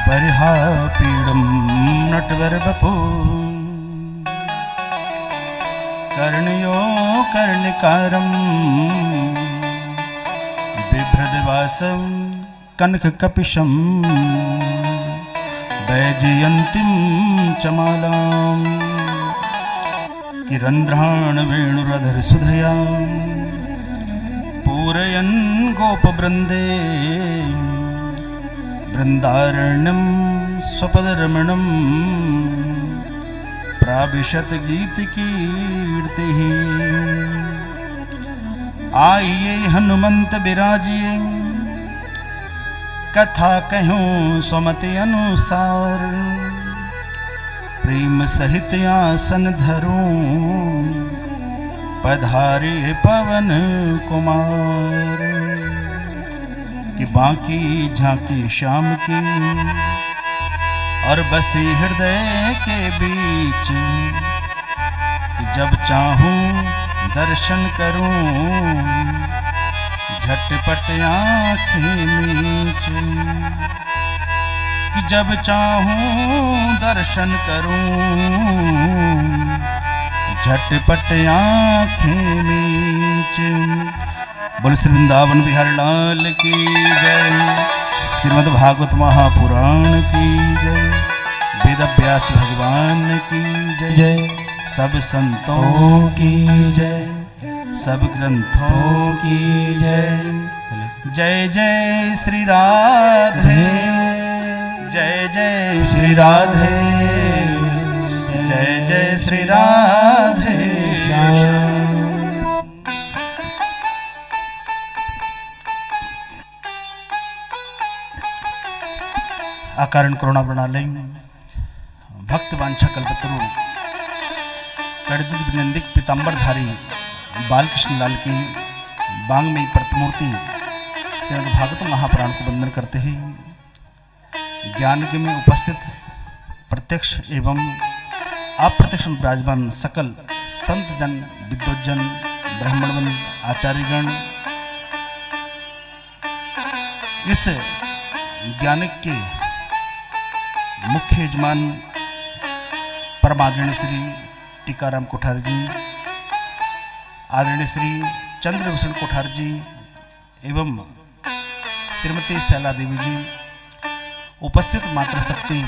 बर्हा पीड़म नटवर बपू कर्णयो कर्णिकारम बिभ्रदवासम कनक कपिशम वैजयंतीम चमालाम किरंध्राण वेणुरधर सुधया पूरयन गोपवृंदे वृंदारण्यम स्वपदरमणम प्राविशत गीत कीर्ति। आइए हनुमंत बिराजिए कथा कहूँ सुमति अनुसार प्रेम सहित आसन धरूं पधारे पवन कुमार कि बाकी झांकी श्याम की और बसी हृदय के बीच कि जब चाहूं दर्शन करूं झटपट आँखें मीच कि जब चाहूं दर्शन करूं झटपट आँखें मीच। बोल श्री वृंदावन बिहारी लाल की जय। श्रीमद् भागवत महापुराण की जय। वेद व्यास भगवान की जय। सब संतों की जय। सब ग्रंथों की जय। जय जय श्री राधे जय जय श्री राधे जय जय श्री राधे श्याम। अकारण करुणा प्रणालय भक्त वांछा कल्पतरु कड़दुद विनंदिक पीताम्बरधारी बालकृष्ण लाल की बांगमयी प्रतिमूर्ति श्रीमद् भागवत महापुराण को वंदन करते हैं। ज्ञान के में उपस्थित प्रत्यक्ष एवं अप्रत्यक्ष विराजमान सकल संत जन विद्वज्जन ब्राह्मणवन आचार्यगण इस ज्ञानिक के मुख्य यजमान परम आदरणीय श्री टीकाराम कोठारी जी, आदरणीय श्री चंद्रभूषण कोठारी जी एवं श्रीमती शैला देवी जी, उपस्थित मातृशक्ति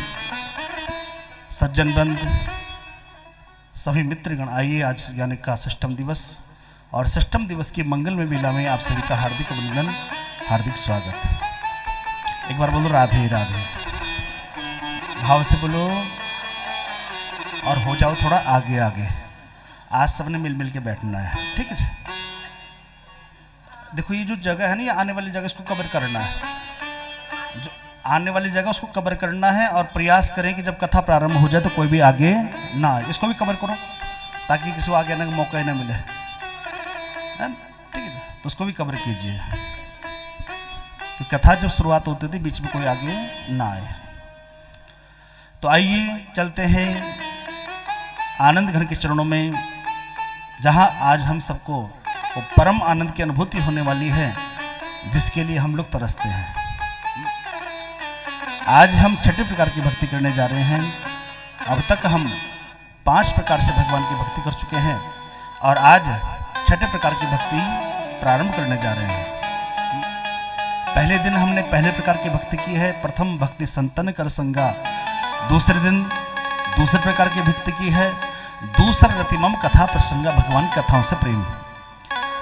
सज्जन बंद सभी मित्रगण, आइए आज ज्ञानिक का षष्ठम दिवस और षष्ठम दिवस की मंगलमय मेला में आप सभी का हार्दिक अभिनंदन, हार्दिक स्वागत। एक बार बोलो राधे राधे, भाव से बोलो और हो जाओ थोड़ा आगे आगे। आज सबने मिल मिल के बैठना है, ठीक है। देखो ये जो जगह है ना, ये आने वाली जगह इसको कवर करना है, जो आने वाली जगह उसको कवर करना है और प्रयास करें कि जब कथा प्रारंभ हो जाए तो कोई भी आगे ना आए। इसको भी कवर करो ताकि किसी को आगे आने का मौका ही ना मिले, ठीक है। तो उसको भी कवर कीजिए, तो कथा जब शुरुआत होती थी बीच में कोई आगे ना आए। तो आइए चलते हैं आनंद घन के चरणों में, जहां आज हम सबको वो परम आनंद की अनुभूति होने वाली है जिसके लिए हम लोग तरसते हैं। आज हम छठे प्रकार की भक्ति करने जा रहे हैं। अब तक हम 5 प्रकार से भगवान की भक्ति कर चुके हैं और आज छठे प्रकार की भक्ति प्रारंभ करने जा रहे हैं। पहले दिन हमने पहले प्रकार की भक्ति की है, प्रथम भक्ति संतन कर संगा। दूसरे दिन दूसरे प्रकार की भक्ति की है, दूसरा रतिमम कथा प्रसंगा, भगवान कथाओं से प्रेम।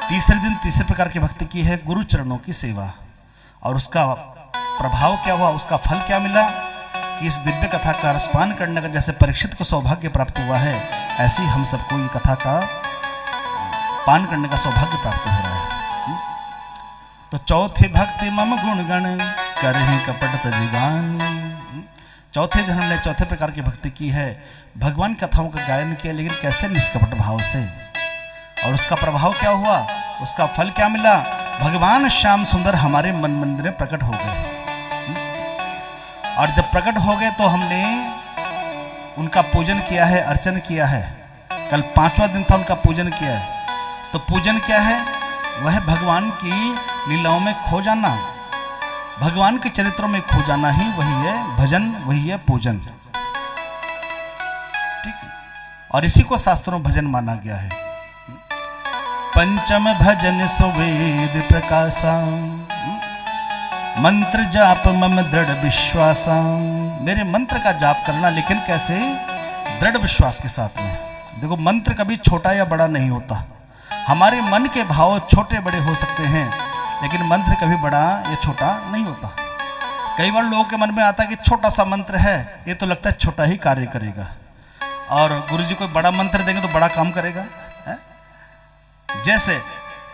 तीसरे दिन तीसरे प्रकार की भक्ति की है, गुरु चरणों की सेवा। और उसका प्रभाव क्या हुआ, उसका फल क्या मिला कि इस दिव्य कथा का रसपान करने का जैसे परीक्षित को सौभाग्य प्राप्त हुआ है, ऐसे ही हम सबको ये कथा का पान करने का सौभाग्य प्राप्त हो रहा है। तो चौथे भक्ति मम गुणगण करहि कपट तजिगान। चौथे दिन हमने चौथे प्रकार की भक्ति की है, भगवान कथाओं का गायन किया, लेकिन कैसे, निष्कपट भाव से। और उसका प्रभाव क्या हुआ, उसका फल क्या मिला, भगवान श्याम सुंदर हमारे मन मंदिर में प्रकट हो गए। और जब प्रकट हो गए तो हमने उनका पूजन किया है, अर्चन किया है। कल 5वां दिन था, उनका पूजन किया है। तो पूजन क्या है, वह भगवान की लीलाओं में खो जाना, भगवान के चरित्रों में खो जाना ही वही है भजन, वही है पूजन। ठीक है, और इसी को शास्त्रों में भजन माना गया है। पंचम भजन सुवेद प्रकाशा, मंत्र जाप मम दृढ़ विश्वासा। मेरे मंत्र का जाप करना, लेकिन कैसे? दृढ़ विश्वास के साथ में। देखो, मंत्र कभी छोटा या बड़ा नहीं होता। हमारे मन के भाव छोटे बड़े हो सकते हैं, लेकिन मंत्र कभी बड़ा या छोटा नहीं होता। कई बार लोगों के मन में आता है कि छोटा सा मंत्र है, ये तो लगता है छोटा ही कार्य करेगा, और गुरुजी कोई बड़ा मंत्र देंगे तो बड़ा काम करेगा है? जैसे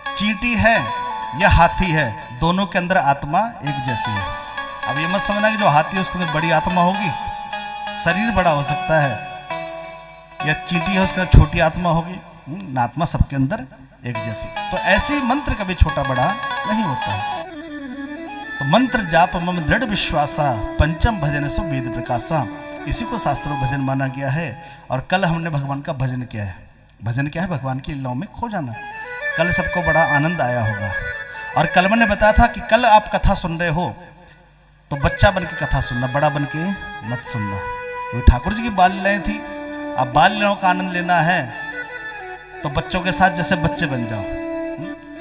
चींटी है या हाथी है, दोनों के अंदर आत्मा एक जैसी है। अब ये मत समझना कि जो हाथी है उसके अंदर बड़ी आत्मा होगी, शरीर बड़ा हो सकता है, या चींटी है उसके अंदर छोटी आत्मा होगी, आत्मा सबके अंदर एक जैसी। तो ऐसे ही मंत्र कभी छोटा बड़ा नहीं होता। तो मंत्र जाप मम दृढ़ विश्वासा, पंचम भजन सो वेद प्रकाशा। इसी को शास्त्रों भजन माना गया है। और कल हमने भगवान का भजन किया है। भजन क्या है? भगवान की लीलाओं में खो जाना। कल सबको बड़ा आनंद आया होगा। और कल मैंने बताया था कि कल आप कथा सुन रहे हो तो बच्चा बन के कथा सुनना, बड़ा बन के मत सुनना। वो ठाकुर जी की बाल लीलाएं थी। अब बाल लीलाओं का आनंद लेना है तो बच्चों के साथ जैसे बच्चे बन जाओ।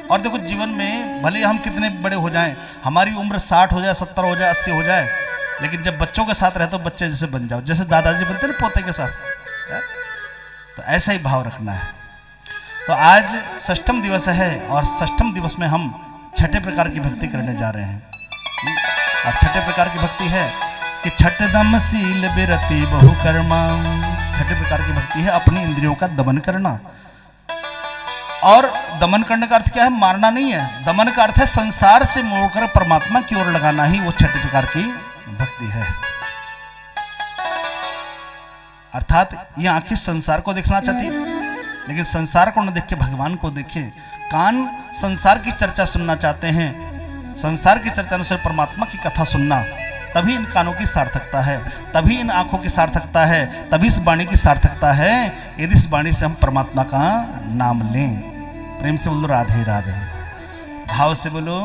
और देखो, जीवन में भले हम कितने बड़े हो जाएं, हमारी उम्र 60 हो जाए, 70 हो जाए, 80 हो जाए, लेकिन जब बच्चों के साथ रहे तो बच्चे जैसे बन जाओ, जैसे दादाजी बनते ना पोते के साथ है? तो ऐसा ही भाव रखना है। तो आज षष्ठम दिवस है, और षष्ठम दिवस में हम छठे प्रकार की भक्ति करने जा रहे हैं। और छठे प्रकार की भक्ति है कि छठ दम सील बिरति बहुकर्मा। छठे प्रकार की भक्ति है अपनी इंद्रियों का दमन करना। और दमन करने का अर्थ क्या है? मारना नहीं है। दमन का अर्थ है संसार से मोड़कर परमात्मा की ओर लगाना ही वो छठे प्रकार की भक्ति है। अर्थात ये आंखें संसार को देखना चाहती है, लेकिन संसार को न देख के भगवान को देखें। कान संसार की चर्चा सुनना चाहते हैं, संसार की चर्चा अनुसार परमात्मा की कथा सुनना, तभी इन कानों की सार्थकता है, तभी इन आंखों की सार्थकता है, तभी इस वाणी की सार्थकता है, यदि इस वाणी से हम परमात्मा का नाम लें। प्रेम से बोलो राधे राधे, भाव से बोलो।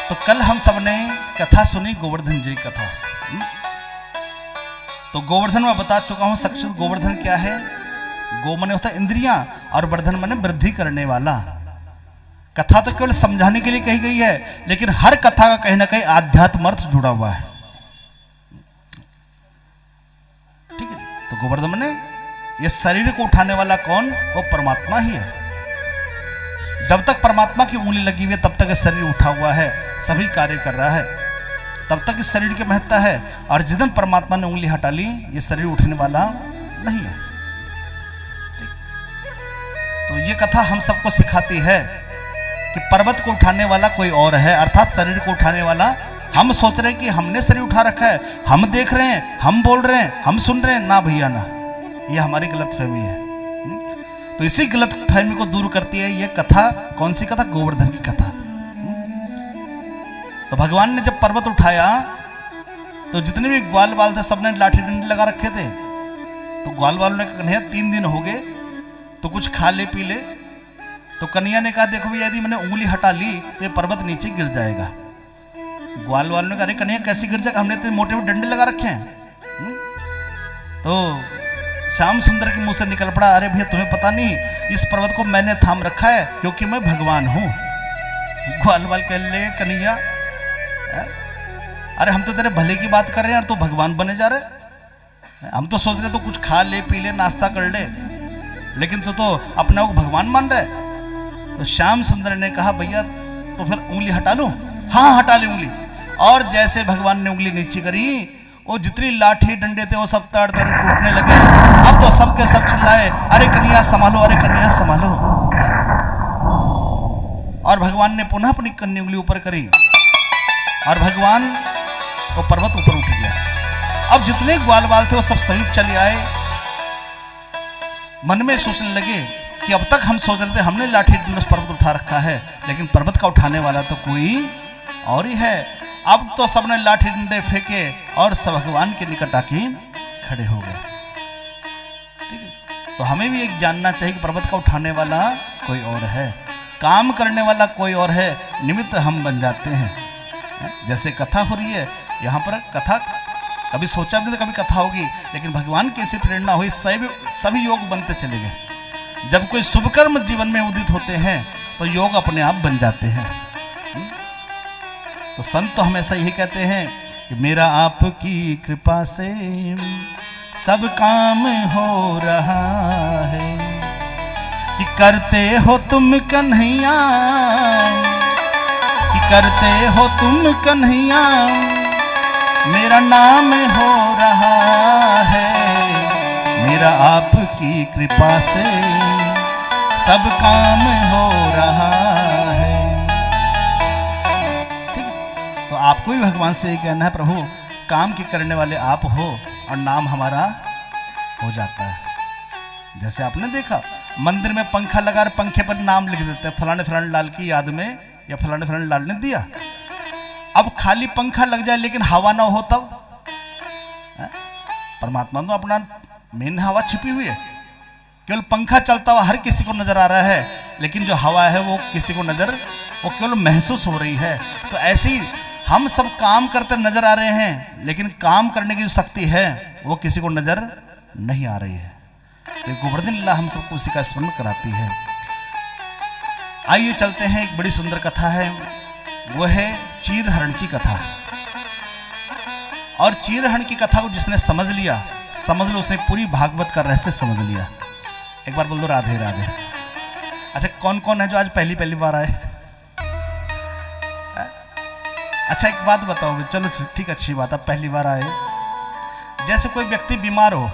तो कल हम सब ने कथा सुनी गोवर्धन जी की कथा। तो गोवर्धन मैं बता चुका हूं, सक्षित गोवर्धन क्या है? गो मने होता है इंद्रियां, और वर्धन मने वृद्धि करने वाला। कथा तो केवल समझाने के लिए कही गई है, लेकिन हर कथा का कहीं ना कहीं आध्यात्म अर्थ जुड़ा हुआ है। ठीक है, तो गोवर्धन मने ये शरीर को उठाने वाला कौन? वो परमात्मा ही है। जब तक परमात्मा की उंगली लगी हुई है तब तक शरीर उठा हुआ है, सभी कार्य कर रहा है, तब तक इस शरीर की महत्ता है। और जिस दिन परमात्मा ने उंगली हटा ली, ये शरीर उठने वाला नहीं है। तो ये कथा हम सबको सिखाती है कि पर्वत को उठाने वाला कोई और है, अर्थात शरीर को उठाने वाला। हम सोच रहे हैं कि हमने शरीर उठा रखा है, हम देख रहे हैं, हम बोल रहे हैं, हम सुन रहे हैं। ना भैया ना, ये हमारी गलतफहमी है। तो इसी गलतफहमी को दूर करती है ये कथा। कौन सी कथा? गोवर्धन की कथा। तो भगवान ने जब पर्वत उठाया तो जितने भी ग्वाल बाल थे सबने लाठी डंडे लगा रखे थे। तो ग्वाल बालों ने कहा 3 दिन हो गए तो कुछ खा ले पी ले। तो कन्हैया ने कहा देखो भैया, यदि मैंने उंगली हटा ली तो ये पर्वत नीचे गिर जाएगा। ग्वाल वालों ने कहा अरे कन्हैया कैसे गिर जाएगा, हमने इतने मोटे मोटे डंडे लगा रखे हैं। तो श्याम सुंदर के मुंह से निकल पड़ा, अरे भैया तुम्हें पता नहीं, इस पर्वत को मैंने थाम रखा है क्योंकि मैं भगवान हूं। ग्वाल वाल कह ले कन्हैया, अरे हम तो तेरे भले की बात कर रहे हैं और तू भगवान बने जा रहे। हम तो सोच रहे तो कुछ खा ले पी ले, नाश्ता कर ले, लेकिन तू तो अपने को भगवान मान रहे। तो श्याम सुंदर ने कहा भैया तो फिर उंगली हटा लो। हाँ हटा ली उंगली। और जैसे भगवान ने उंगली नीचे करी, वो जितनी लाठी डंडे थे वो सब तड़ तड़ टूटने लगे। अब तो सबके सब चिल्लाए, अरे कन्हैया संभालो, अरे कन्हैया संभालो। और भगवान ने पुनः अपनी कन्नी उंगली ऊपर करी और भगवान वो पर्वत ऊपर उठ गया। अब जितने ग्वाल बाल थे वो सब समीप चले आए। मन में सोचने लगे कि अब तक हम सोच रहे थे हमने लाठी डंडे पर्वत उठा रखा है, लेकिन पर्वत का उठाने वाला तो कोई और ही है। अब तो सबने लाठी डंडे फेंके और सब भगवान के निकट आके खड़े हो गए। ठीक है, तो हमें भी एक जानना चाहिए कि पर्वत का उठाने वाला कोई और है। काम करने वाला कोई और है, निमित्त हम बन जाते हैं। जैसे कथा हो रही है यहाँ पर, कथा कभी सोचा भी नहीं कभी कथा होगी, लेकिन भगवान की ऐसी प्रेरणा हुई, सभी योग बनते चले गए। जब कोई शुभ कर्म जीवन में उदित होते हैं तो योग अपने आप बन जाते हैं। तो संत तो हमेशा यही कहते हैं कि मेरा आपकी कृपा से सब काम हो रहा है, कि करते हो तुम कन्हैया, कि करते हो तुम कन्हैया, मेरा नाम हो रहा है, मेरा आपकी कृपा से सब काम हो रहा है। तो आपको भी भगवान से ये कहना है, प्रभु काम के करने वाले आप हो और नाम हमारा हो जाता है। जैसे आपने देखा मंदिर में पंखा लगा, पंखे पर नाम लिख देते हैं, फलाने फलाने लाल की याद में या फलाने फलाने लाल ने दिया। अब खाली पंखा लग जाए लेकिन हवा ना हो तब, परमात्मा तो अपना मेन हवा छिपी हुई है, केवल पंखा चलता हुआ हर किसी को नजर आ रहा है, लेकिन जो हवा है वो किसी को नजर, वो केवल महसूस हो रही है। तो ऐसे ही हम सब काम करते नजर आ रहे हैं, लेकिन काम करने की जो शक्ति है वो किसी को नजर नहीं आ रही है। तो गोवर्धन लीला हम सबको उसी का स्मरण कराती है। आइए चलते हैं, एक बड़ी सुंदर कथा है, वो है चीरहरण की कथा। और चीरहरण की कथा को जिसने समझ लिया, समझ लो उसने पूरी भागवत का रहस्य समझ लिया। एक बार बोल दो राधे राधे। अच्छा, कौन कौन है जो आज पहली पहली बार आए? अच्छा, एक बात बताओगे? चलो ठीक, अच्छी बात, आप पहली बार आए। जैसे कोई व्यक्ति बीमार हो,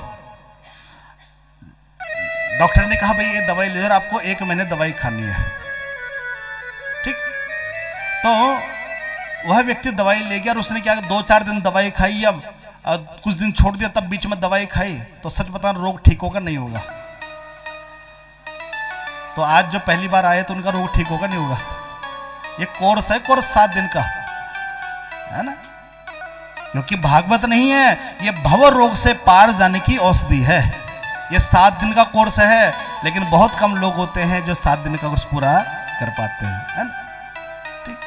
डॉक्टर ने कहा भाई ये दवाई ले, आपको 1 महीने दवाई खानी है, ठीक? तो वह व्यक्ति दवाई ले गया और उसने क्या 2-4 दिन दवाई खाई, अब कुछ दिन छोड़ दिया, तब बीच में दवाई खाई, तो सच बता रोग ठीक होगा नहीं होगा? तो आज जो पहली बार आए तो उनका रोग ठीक होगा नहीं होगा? ये कोर्स है, कोर्स 7 दिन का है ना, क्योंकि भागवत नहीं है, ये भव रोग से पार जाने की औषधि है। ये 7 दिन का कोर्स है, लेकिन बहुत कम लोग होते हैं जो 7 दिन का कोर्स पूरा कर पाते हैं, है ना? ठीक,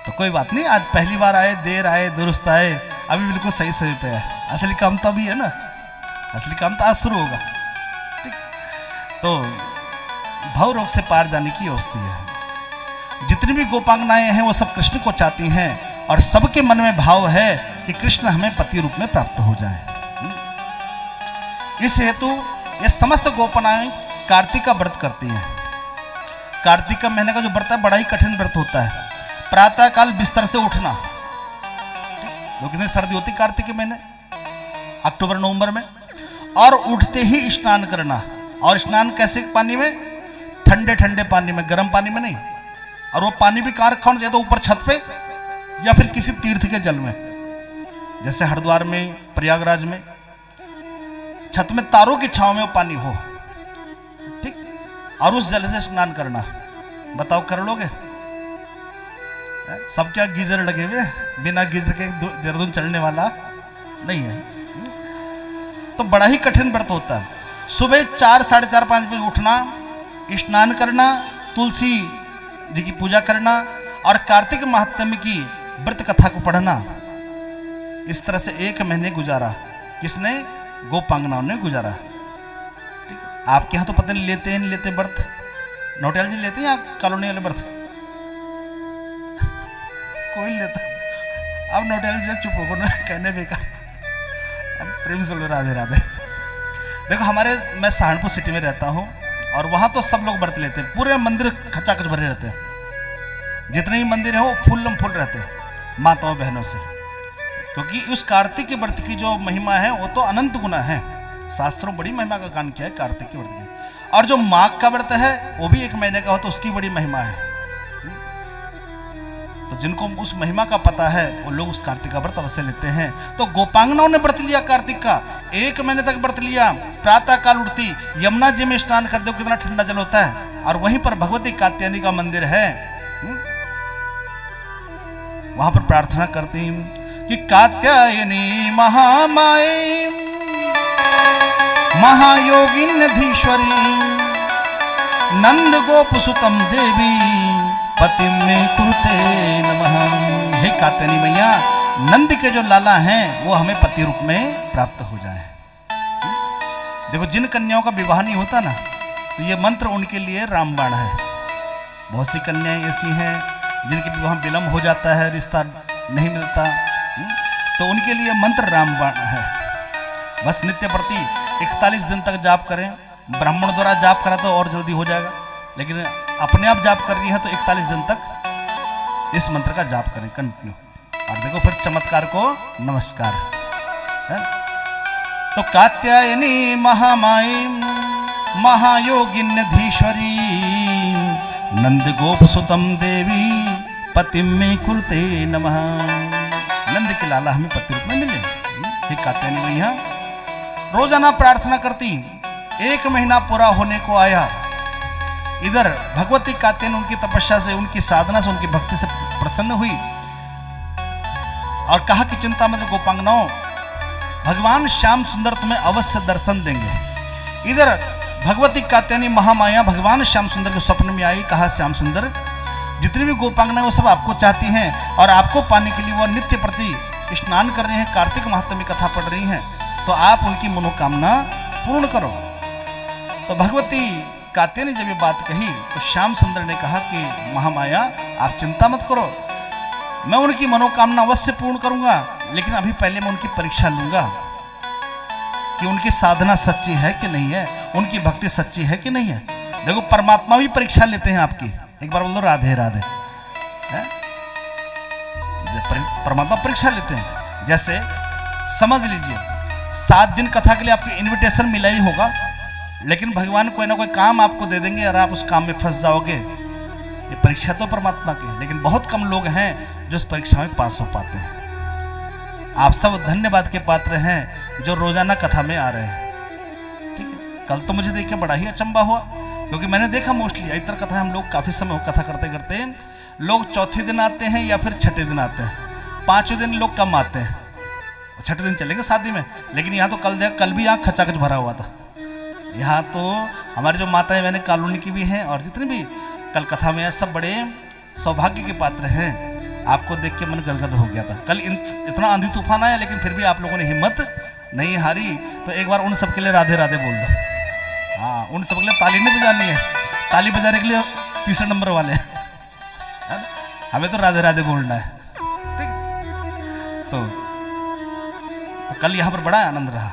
तो कोई बात नहीं, आज पहली बार आए, देर आए दुरुस्त आए, अभी बिल्कुल सही समय पे है। असली काम तो अभी है ना, असली काम तो आज शुरू होगा। ठीक, तो भव रोग से पार जाने की औषधि है। जितनी भी गोपांगनाएं हैं वो सब कृष्ण को चाहती हैं, और सबके मन में भाव है कि कृष्ण हमें पति रूप में प्राप्त हो जाए। इस हेतु ये समस्त गोपनाएं कार्तिक का व्रत करती हैं। कार्तिक का महीने का जो व्रत है बड़ा ही कठिन व्रत होता है। प्रातः काल बिस्तर से उठना, जो कितनी सर्दी होती कार्तिक के महीने, अक्टूबर नवंबर में, और उठते ही स्नान करना। और स्नान कैसे पानी में? ठंडे ठंडे पानी में, गर्म पानी में नहीं। और वो पानी भी कहाँ रखा होना चाहिए? तो ऊपर छत पे या फिर किसी तीर्थ के जल में, जैसे हरिद्वार में, प्रयागराज में, छत में तारों की छांव में वो पानी हो, ठीक? और उस जल से स्नान करना। बताओ कर लोगे? सब क्या गीजर लगे हुए? बिना गीजर के देहरादून चलने वाला नहीं है। तो बड़ा ही कठिन व्रत होता है। सुबह 4, 4:30, 5 बजे उठना, स्नान करना, तुलसी जी की पूजा करना और कार्तिक महात्म्य की व्रत कथा को पढ़ना। इस तरह से 1 महीने गुजारा। किसने? गोपांगनाओं ने गुजारा। आपके यहाँ तो पता नहीं लेते हैं नहीं लेते व्रत, नौटियाल जी लेते हैं आप कॉलोनी वाले व्रत? कोई लेता? अब नौटियाल जी चुप हो ना, कहने बेकार। अब प्रेम से राधे राधे। देखो हमारे, मैं सहारनपुर सिटी में रहता हूँ और वहाँ तो सब लोग व्रत लेते हैं, पूरे मंदिर खचाखच भरे रहते हैं। जितने भी मंदिर हैं वो फुल्लम फुल रहते हैं माताओं बहनों से, क्योंकि उस कार्तिक के व्रत की जो महिमा है वो तो अनंत गुना है। शास्त्रों बड़ी महिमा का गान किया है कार्तिक के व्रत की। और जो माघ का व्रत है वो भी 1 महीने का हो, तो उसकी बड़ी महिमा है। तो जिनको उस महिमा का पता है वो लोग उस कार्तिक का व्रत अवश्य लेते हैं। तो गोपांगनाओं ने व्रत लिया कार्तिक का, 1 महीने तक व्रत लिया। प्रातः काल उठती, यमुना जी में स्नान कर दो, कितना ठंडा जल होता है, और वहीं पर भगवती कात्यायनी का मंदिर है, वहां पर प्रार्थना करती कि कात्यायनी महामाये महायोगिन धीश्वरी नंद गोप सुतम देवी पति में कुरुते नमः। हे कात्यायनी मैया, नंद के जो लाला हैं वो हमें पति रूप में प्राप्त हो जाए। देखो, जिन कन्याओं का विवाह नहीं होता ना, तो ये मंत्र उनके लिए रामबाण है। बहुत सी कन्याएं ऐसी हैं जिनके विवाह विलम्ब हो जाता है, रिश्ता नहीं मिलता, तो उनके लिए मंत्र रामबाण है। बस नित्य प्रति 41 दिन तक जाप करें। ब्राह्मण द्वारा जाप करा तो और जल्दी हो जाएगा, लेकिन अपने आप जाप करनी है तो 41 दिन तक इस मंत्र का जाप करें कंटिन्यू। और देखो फिर चमत्कार को नमस्कार है? तो कात्यायनी महामाई महायोगिन्यधीश्वरी नंद गोप सुतम देवी पति में कुरुते नमः। नंद के लाला हमें पति रूप में मिले। हे कात्यायनी मैया, रोजाना प्रार्थना करती। 1 महीना पूरा होने को आया। इधर भगवती कात्यायनी उनकी तपस्या से, उनकी साधना से, उनकी भक्ति से प्रसन्न हुई और कहा कि चिंता मत गोपांगनाओं, भगवान श्याम सुंदर तुम्हें अवश्य दर्शन देंगे। इधर भगवती कात्यायनी महामाया भगवान श्याम सुंदर के स्वप्न में आई। कहा, श्याम सुंदर, जितनी भी गोपांगनाएं वो सब आपको चाहती हैं और आपको पाने के लिए वो नित्य प्रति स्नान कर रही हैं, कार्तिक माहात्म्य में कथा पढ़ रही हैं, तो आप उनकी मनोकामना पूर्ण करो। तो भगवती कात्यायनी जब ये बात कही तो श्याम सुंदर ने कहा कि महामाया, आप चिंता मत करो, मैं उनकी मनोकामना अवश्य पूर्ण करूंगा, लेकिन अभी पहले मैं उनकी परीक्षा लूंगा कि उनकी साधना सच्ची है कि नहीं है, उनकी भक्ति सच्ची है कि नहीं है। देखो, परमात्मा भी परीक्षा लेते हैं आपकी। एक बार बोल दो राधे राधे। परमात्मा परीक्षा लेते हैं। जैसे समझ लीजिए, 7 दिन कथा के लिए आपको इनविटेशन मिला ही होगा, लेकिन भगवान कोई ना कोई काम आपको दे देंगे और आप उस काम में फंस जाओगे। ये परीक्षा तो परमात्मा की है, लेकिन बहुत कम लोग हैं जो इस परीक्षा में पास हो पाते हैं। आप सब धन्यवाद के पात्र हैं जो रोजाना कथा में आ रहे हैं। ठीक है, कल तो मुझे देख के बड़ा ही अचंबा हुआ, क्योंकि मैंने देखा मोस्टली इतर कथा हम लोग काफी समय कथा करते करते लोग चौथे दिन आते हैं या फिर छठे दिन आते हैं। 5वें दिन लोग कम आते हैं, छठे दिन चलेंगे शादी में। लेकिन यहाँ तो कल भी यहाँ खचाखच भरा हुआ था। यहाँ तो हमारी जो माताएं बहनें कॉलोनी की भी हैं और जितने भी कल कथा में सब बड़े सौभाग्य के पात्र हैं। आपको देख के मन गदगद हो गया था। कल इतना आंधी तूफान आया, लेकिन फिर भी आप लोगों ने हिम्मत नहीं हारी। तो एक बार उन सबके लिए राधे राधे बोल दो। हाँ, उन सबके लिए ताली नहीं बजानी है, ताली बजाने के लिए 3रे नंबर वाले हमें तो राधे राधे बोलना है। ठीक, तो कल यहाँ पर बड़ा आनंद रहा।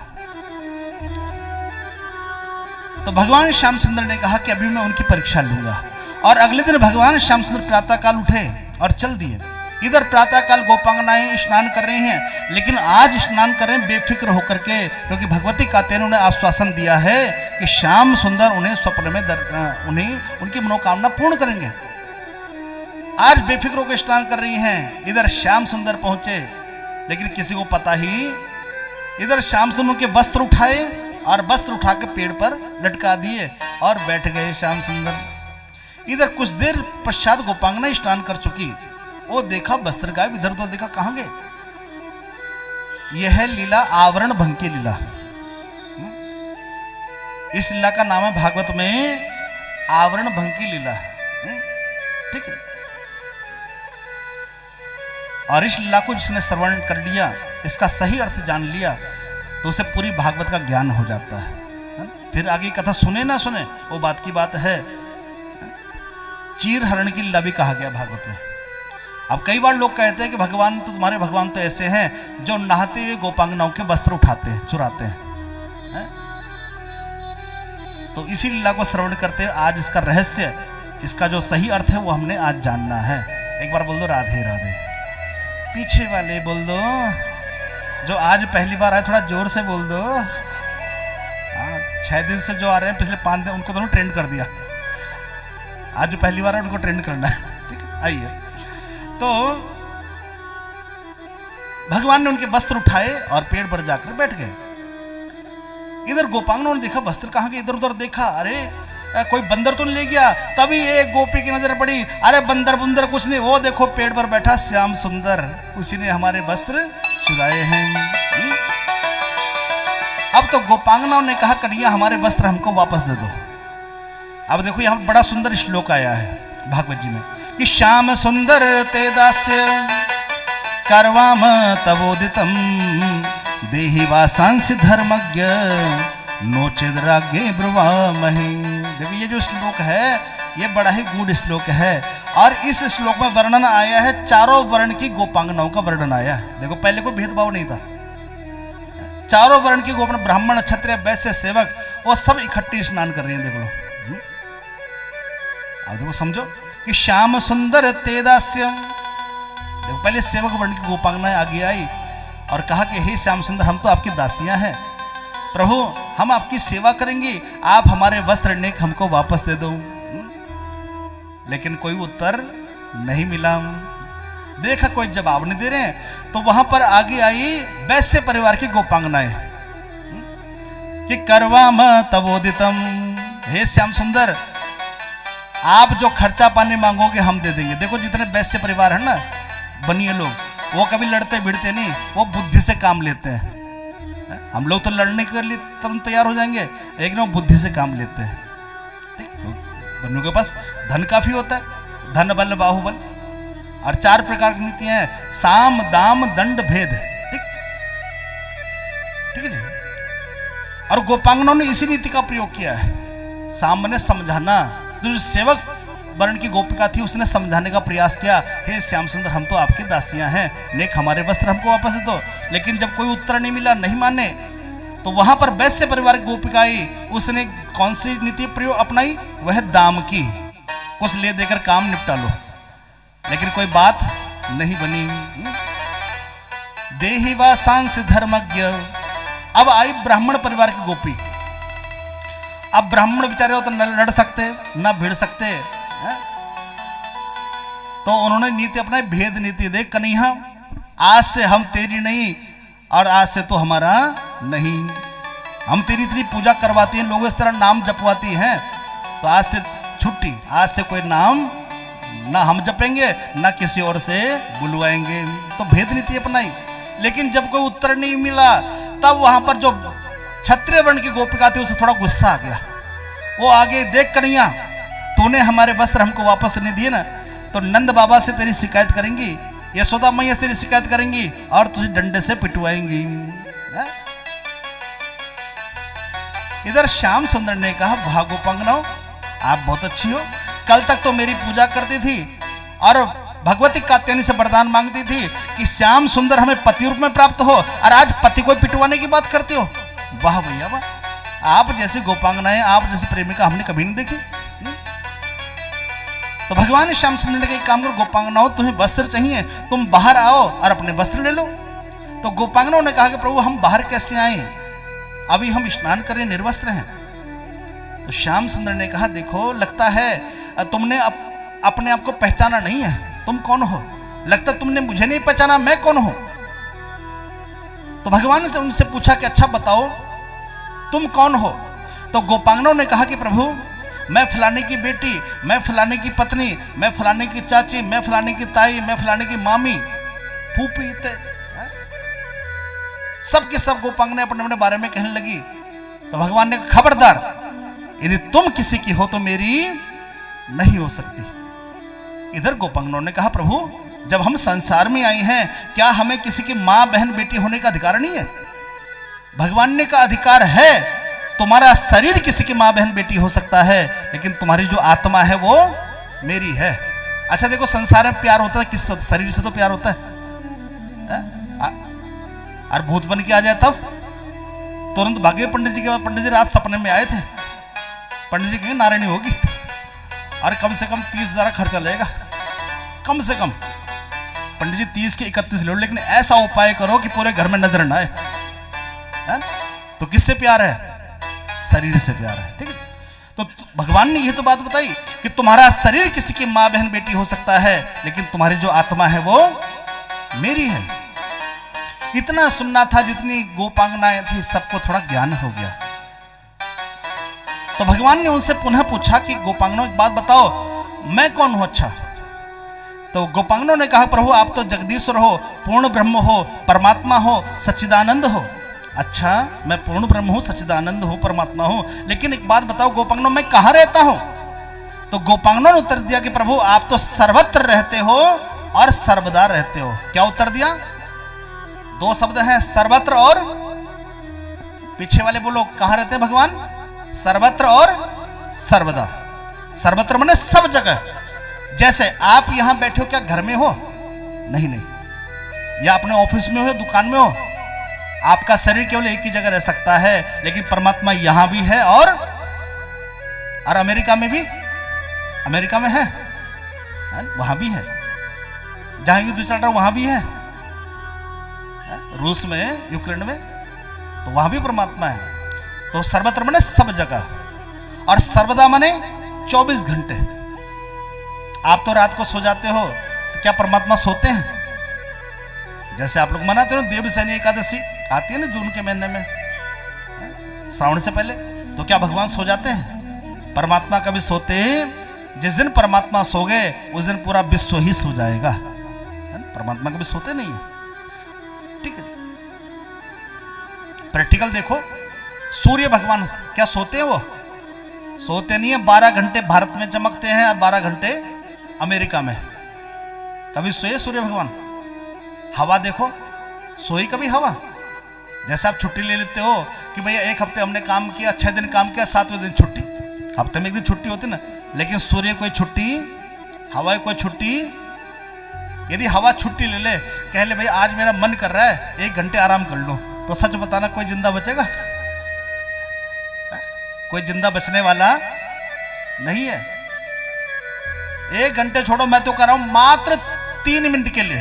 तो भगवान श्याम सुंदर ने कहा कि अभी मैं उनकी परीक्षा लूंगा। और अगले दिन भगवान श्याम सुंदर प्रातः काल उठे और चल दिए। इधर प्रातः काल गोपांगनाएं स्नान कर रही हैं, लेकिन आज स्नान कर रहे हैं बेफिक्र होकर के, क्योंकि भगवती कात्यायनी ने आश्वासन दिया है कि श्याम सुंदर उन्हें स्वप्न में उन्हें उनकी मनोकामना पूर्ण करेंगे। आज बेफिक्र होकर स्नान कर रही हैं। इधर श्याम सुंदर पहुंचे, लेकिन किसी को पता ही। इधर श्याम सुंदर के वस्त्र उठाए और वस्त्र उठा के पेड़ पर लटका दिए और बैठ गए श्याम सुंदर। इधर कुछ देर पश्चात गोपांगना स्नान कर चुकी, वो देखा वस्त्र गायब। इधर उधर देखा, कहां गए। यह है लीला आवरण भंग की लीला। इस लीला का नाम है भागवत में आवरण भंग की लीला। ठीक है, और इस लीला को जिसने श्रवण कर लिया, इसका सही अर्थ जान लिया, तो उसे पूरी भागवत का ज्ञान हो जाता है। फिर आगे कथा सुने ना सुने वो बात की बात है। चीर हरण की लीला भी कहा गया भागवत में। अब कई बार लोग कहते हैं कि भगवान तो तुम्हारे भगवान तो ऐसे हैं जो नहाते हुए गोपांगनाओं के वस्त्र उठाते हैं, चुराते हैं। तो इसी लीला को श्रवण करते हुए आज इसका रहस्य, इसका जो सही अर्थ है वो हमने आज जानना है। एक बार बोल दो राधे राधे। पीछे वाले बोल दो, जो आज पहली बार आए थोड़ा जोर से बोल दो। 6 दिन से जो आ रहे हैं, पिछले 5 दिन, उनको दोनों ट्रेंड कर दिया। आज जो पहली बार है उनको ट्रेंड करना है। ठीक है, आइए। तो भगवान ने उनके वस्त्र उठाए और पेड़ पर जाकर बैठ गए। इधर गोपांगनों ने देखा वस्त्र कहाँ गए, इधर उधर देखा, अरे कोई बंदर तो नहीं ले गया। तभी एक गोपी की नजर पड़ी, अरे बंदर बुंदर कुछ नहीं, वो देखो पेड़ पर बैठा श्याम सुंदर, उसी ने हमारे वस्त्र चुराए हैं। अब तो गोपांगनाओं ने कहा, कन्हैया हमारे वस्त्र हमको वापस दे दो। अब देखो यहाँ बड़ा सुंदर श्लोक आया है भागवत जी में कि श्याम सुंदर ते दास्य करवाम तवोदितम देहि वासांसि धर्मज्ञ नोचिद राज्ञे ब्रुवामहि। देखो ये जो श्लोक है ये बड़ा ही गूढ़ श्लोक है और इस श्लोक में वर्णन आया है चारों वर्ण की गोपांगनाओं का वर्णन आया है। देखो पहले कोई भेदभाव नहीं था, चारों वर्ण की गोपन ब्राह्मण क्षत्रिय वैश्य सेवक वो सब इकट्ठे स्नान कर रहे हैं। देख लो अब देखो समझो कि श्याम सुंदर तेदास्यम, देखो पहले सेवक वर्ण की गोपांगनाएं आगे आई और कहा कि हे श्याम सुंदर हम तो आपकी दासियां हैं, प्रभु हम आपकी सेवा करेंगे, आप हमारे वस्त्र नेक हमको वापस दे दो। लेकिन कोई उत्तर नहीं मिला, देखा कोई जवाब नहीं दे रहे हैं तो वहां पर आगे आई वैश्य परिवार की गोपांगनाएं कि करवाम तवोदितम, हे श्याम सुंदर आप जो खर्चा पानी मांगोगे हम दे देंगे। देखो जितने वैश्य परिवार है ना बनिए लोग, वो कभी लड़ते भिड़ते नहीं, वो बुद्धि से काम लेते हैं। हम लोग तो लड़ने के लिए तुरंत तैयार हो जाएंगे लेकिन वो बुद्धि से काम लेते हैं। बनियों के पास धन काफी होता है, धन बल बाहुबल, और 4 प्रकार की नीतियां हैं, साम दाम दंड भेद। ठीक ठीक है जी। और गोपांगनों ने इसी नीति का प्रयोग किया है। साम ने समझाना, जो सेवक वर्ण की गोपिका थी उसने समझाने का प्रयास किया, हे श्याम सुंदर हम तो आपकी दासियां हैं, नेक हमारे वस्त्र हमको वापस दे दो। लेकिन जब कोई उत्तर नहीं मिला, नहीं माने, तो वहां पर वैश्य परिवार की गोपिका आई, उसने कौन सी नीति प्रयोग अपनाई, वह दाम की, कुछ ले देकर काम निपटा लो। लेकिन कोई बात नहीं बनी। देहि वासांसि धर्मज्ञ, अब आई ब्राह्मण परिवार की गोपी। अब ब्राह्मण बेचारे हो तो न लड़ सकते न भिड़ सकते है? तो उन्होंने नीति अपनाई, भेद नीति। देख कन्हैया आज से हम तेरी नहीं और आज से तो हमारा नहीं, हम तेरी इतनी पूजा करवाती हैं, लोग इस तरह नाम जपवाती हैं, तो आज से छुट्टी, आज से कोई नाम ना हम जपेंगे ना किसी और से बुलवाएंगे। तो भेद नीति अपनाई। लेकिन जब कोई उत्तर नहीं मिला तब वहां पर जो क्षत्रिय वर्ण की गोपिका थी उसे थोड़ा गुस्सा आ गया। वो आगे, देख कन्हैया तूने हमारे वस्त्र हमको वापस नहीं दिए ना, तो नंद बाबा से तेरी शिकायत करेंगी, यशोदा मैया से तेरी शिकायत करेंगी और तुझे डंडे से पिटवाएंगी। इधर श्याम सुंदर ने कहा, वाह गोपांगनाओं आप बहुत अच्छी हो, कल तक तो मेरी पूजा करती थी और भगवती कात्यायनी से वरदान मांगती थी कि श्याम सुंदर हमें पति रूप में प्राप्त हो, और आज पति को पिटवाने की बात करते हो। वाह भैया वाह, आप जैसी गोपांगनाएं, आप जैसी प्रेमिका हमने कभी नहीं देखी। तो भगवान श्याम सुंदर ने कहा, काम करो गोपांगनाओं तुम्हें वस्त्र चाहिए, तुम बाहर आओ और अपने वस्त्र ले लो। तो गोपांगनाओं ने कहा कि प्रभु हम बाहर कैसे आए, अभी हम स्नान करें, निर्वस्त्र हैं। तो श्याम सुंदर ने कहा, देखो लगता है तुमने अपने आप को पहचाना नहीं है, तुम कौन हो, लगता तुमने मुझे नहीं पहचाना, मैं कौन हूं। तो भगवान से उनसे पूछा कि अच्छा बताओ तुम कौन हो। तो गोपांगनाओं ने कहा कि प्रभु मैं फलाने की बेटी, मैं फलाने की पत्नी, मैं फलाने की चाची, मैं फलाने की ताई, मैं फलाने की मामी, फूफी, सब के सब गोपांगनाएं अपने अपने बारे में कहने लगी। तो भगवान ने कहा, खबरदार यदि तुम किसी की हो तो मेरी नहीं हो सकती। इधर गोपांगनाओं ने कहा, प्रभु जब हम संसार में आई हैं क्या हमें किसी की मां बहन बेटी होने का अधिकार नहीं है। भगवान ने कहा अधिकार है, तुम्हारा शरीर किसी की मां बहन बेटी हो सकता है लेकिन तुम्हारी जो आत्मा है वो मेरी है। अच्छा देखो संसार में प्यार होता है किस शरीर से, तो प्यार होता है, और भूत बन के आ जाए तब तुरंत भागे पंडित जी के पास। पंडित जी रात सपने में आए थे, पंडित जी कहेंगे नारायणी होगी और कम से कम 30,000 खर्चा लगेगा, कम से कम। पंडित जी 30 के 31 लो, लेकिन ऐसा उपाय करो कि पूरे घर में नजर न आए। तो किससे प्यार है, शरीर से प्यार है। ठीक है, तो भगवान ने यह तो बात बताई कि तुम्हारा शरीर किसी की मां बहन बेटी हो सकता है लेकिन तुम्हारी जो आत्मा है वो मेरी है। इतना सुनना था, जितनी गोपांगनाएं थी सबको थोड़ा ज्ञान हो गया। तो भगवान ने उनसे पुनः पूछा कि गोपांगनाओं एक बात बताओ मैं कौन हूं। अच्छा, तो गोपांगनाओं ने कहा, प्रभु आप तो जगदीश्वर हो, पूर्ण ब्रह्म हो, परमात्मा हो, सच्चिदानंद हो। अच्छा मैं पूर्ण ब्रह्म हूं, सच्चिदानंद हूं, परमात्मा हूं, लेकिन एक बात बताओ गोपांगनाओं मैं कहां रहता हूं। तो गोपांगनों ने उत्तर दिया कि प्रभु आप तो सर्वत्र रहते हो और सर्वदा रहते हो। क्या उत्तर दिया? दो शब्द हैं, सर्वत्र और, पीछे वाले बोलो कहां रहते हैं भगवान? सर्वत्र और सर्वदा। सर्वत्र माने सब जगह। जैसे आप यहां बैठे हो, क्या घर में हो? नहीं नहीं, या अपने ऑफिस में हो, दुकान में हो। आपका शरीर केवल एक ही जगह रह सकता है, लेकिन परमात्मा यहां भी है और अमेरिका में भी, अमेरिका में है, वहां भी है। जहां युद्ध चल रहा है वहां भी है, रूस में, यूक्रेन में, तो वहां भी परमात्मा है। तो सर्वत्र माने सब जगह, और सर्वदा माने 24 घंटे। आप तो रात को सो जाते हो, तो क्या परमात्मा सोते हैं? जैसे आप लोग मनाते हो देवसैनी एकादशी आती है ना जून के महीने में, श्रावण से पहले, तो क्या भगवान सो जाते हैं? परमात्मा कभी सोते हैं? जिस दिन परमात्मा सो गए उस दिन पूरा विश्व ही सो जाएगा। परमात्मा कभी सोते नहीं है। ठीक है, प्रैक्टिकल देखो, सूर्य भगवान क्या सोते हैं? वो सोते नहीं है। 12 घंटे भारत में चमकते हैं और 12 घंटे अमेरिका में। कभी सोए सूर्य भगवान? हवा देखो, सोई कभी हवा? जैसे आप छुट्टी ले लेते हो कि भैया एक हफ्ते हमने काम किया, 6 दिन काम किया, 7वें दिन छुट्टी। हफ्ते में एक दिन छुट्टी होती ना, लेकिन सूर्य कोई छुट्टी, हवा कोई छुट्टी। यदि हवा छुट्टी ले ले, कह ले भैया आज मेरा मन कर रहा है 1 घंटे आराम कर लो, तो सच बताना कोई जिंदा बचेगा? कोई जिंदा बचने वाला नहीं है। 1 घंटे छोड़ो, मैं तो कह रहा हूं मात्र 3 मिनट के लिए,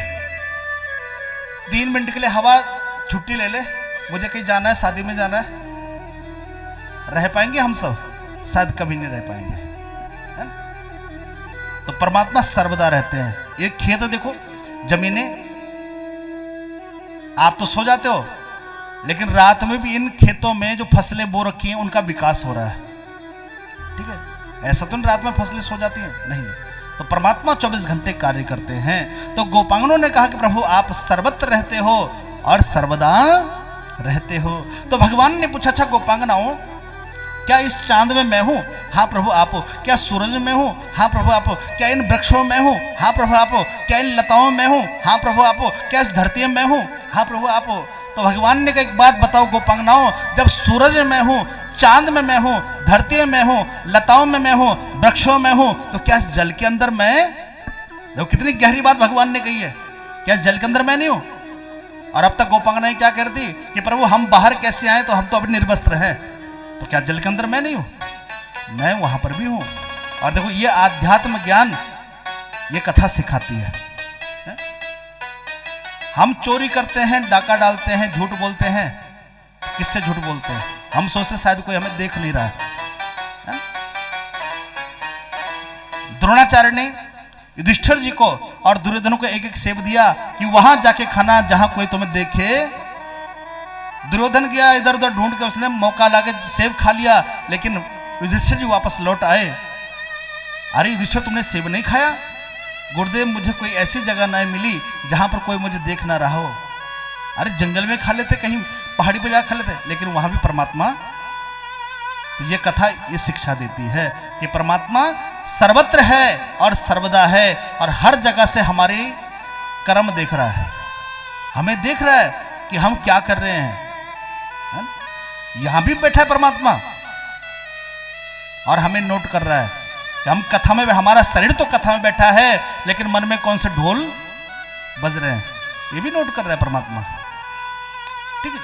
3 मिनट के लिए हवा छुट्टी ले ले। मुझे कहीं जाना है, शादी में जाना है, रह पाएंगे हम सब? शायद कभी नहीं रह पाएंगे, है? तो परमात्मा सर्वदा रहते हैं। एक खेत देखो, जमीनें, आप तो सो जाते हो, लेकिन रात में भी इन खेतों में जो फसलें बो रखी हैं उनका विकास हो रहा है। ठीक है, ऐसा तो नहीं रात में फसलें सो जाती हैं, नहीं नहीं। तो परमात्मा 24 घंटे कार्य करते हैं। तो गोपांगनों ने कहा कि प्रभु आप सर्वत्र रहते हो और सर्वदा रहते हो। तो भगवान ने पूछा, अच्छा गोपांगनाओं, क्या इस चांद में मैं हूं? हाँ प्रभु आप हो। क्या सूरज में हूं? हाँ प्रभु आप हो। क्या इन वृक्षों में हूं? हाँ प्रभु आप हो। क्या इन लताओं में हूं? हाँ प्रभु आप हो। क्या इस धरती में हूं? हाँ प्रभु आप हो। तो भगवान ने कहा एक बात बताओ गोपांगनाओं, जब सूरज में हूं, चांद में मैं हूं, धरती में हूं, लताओं में मैं हूं, वृक्षों में हूं, तो क्या इस जल के अंदर मैं? देखो कितनी गहरी बात भगवान ने कही है। क्या इस जल के अंदर मैं नहीं हूं? और अब तक गोपांगनाएं क्या करती कि प्रभु हम बाहर कैसे आए, तो हम तो अभी निर्वस्त्र हैं, तो क्या जल के अंदर मैं नहीं हूं? मैं वहां पर भी हूं। और देखो ये आध्यात्म ज्ञान ये कथा सिखाती है। हम चोरी करते हैं, डाका डालते हैं, झूठ बोलते हैं। किससे झूठ बोलते हैं? हम सोचते शायद कोई हमें देख नहीं रहा है। द्रोणाचार्य ने युधिष्ठिर जी को और दुर्योधन को एक एक सेब दिया कि वहां जाके खाना जहां कोई तुम्हें देखे। दुर्योधन गया इधर उधर ढूंढ के, उसने मौका लाके सेब खा लिया, लेकिन युधिष्ठिर जी वापस लौट आए। अरे युधिष्ठिर तुमने सेब नहीं खाया? गुरुदेव मुझे कोई ऐसी जगह नहीं मिली जहां पर कोई मुझे देख ना रहा हो। अरे जंगल में खा लेते, कहीं पहाड़ी पर जाकर खा लेते, लेकिन वहां भी परमात्मा। तो ये कथा ये शिक्षा देती है कि परमात्मा सर्वत्र है और सर्वदा है, और हर जगह से हमारी कर्म देख रहा है, हमें देख रहा है कि हम क्या कर रहे हैं। यहां भी बैठा है परमात्मा और हमें नोट कर रहा है कि हम कथा में, हमारा शरीर तो कथा में बैठा है, लेकिन मन में कौन से ढोल बज रहे हैं ये भी नोट कर रहा है परमात्मा। ठीक है,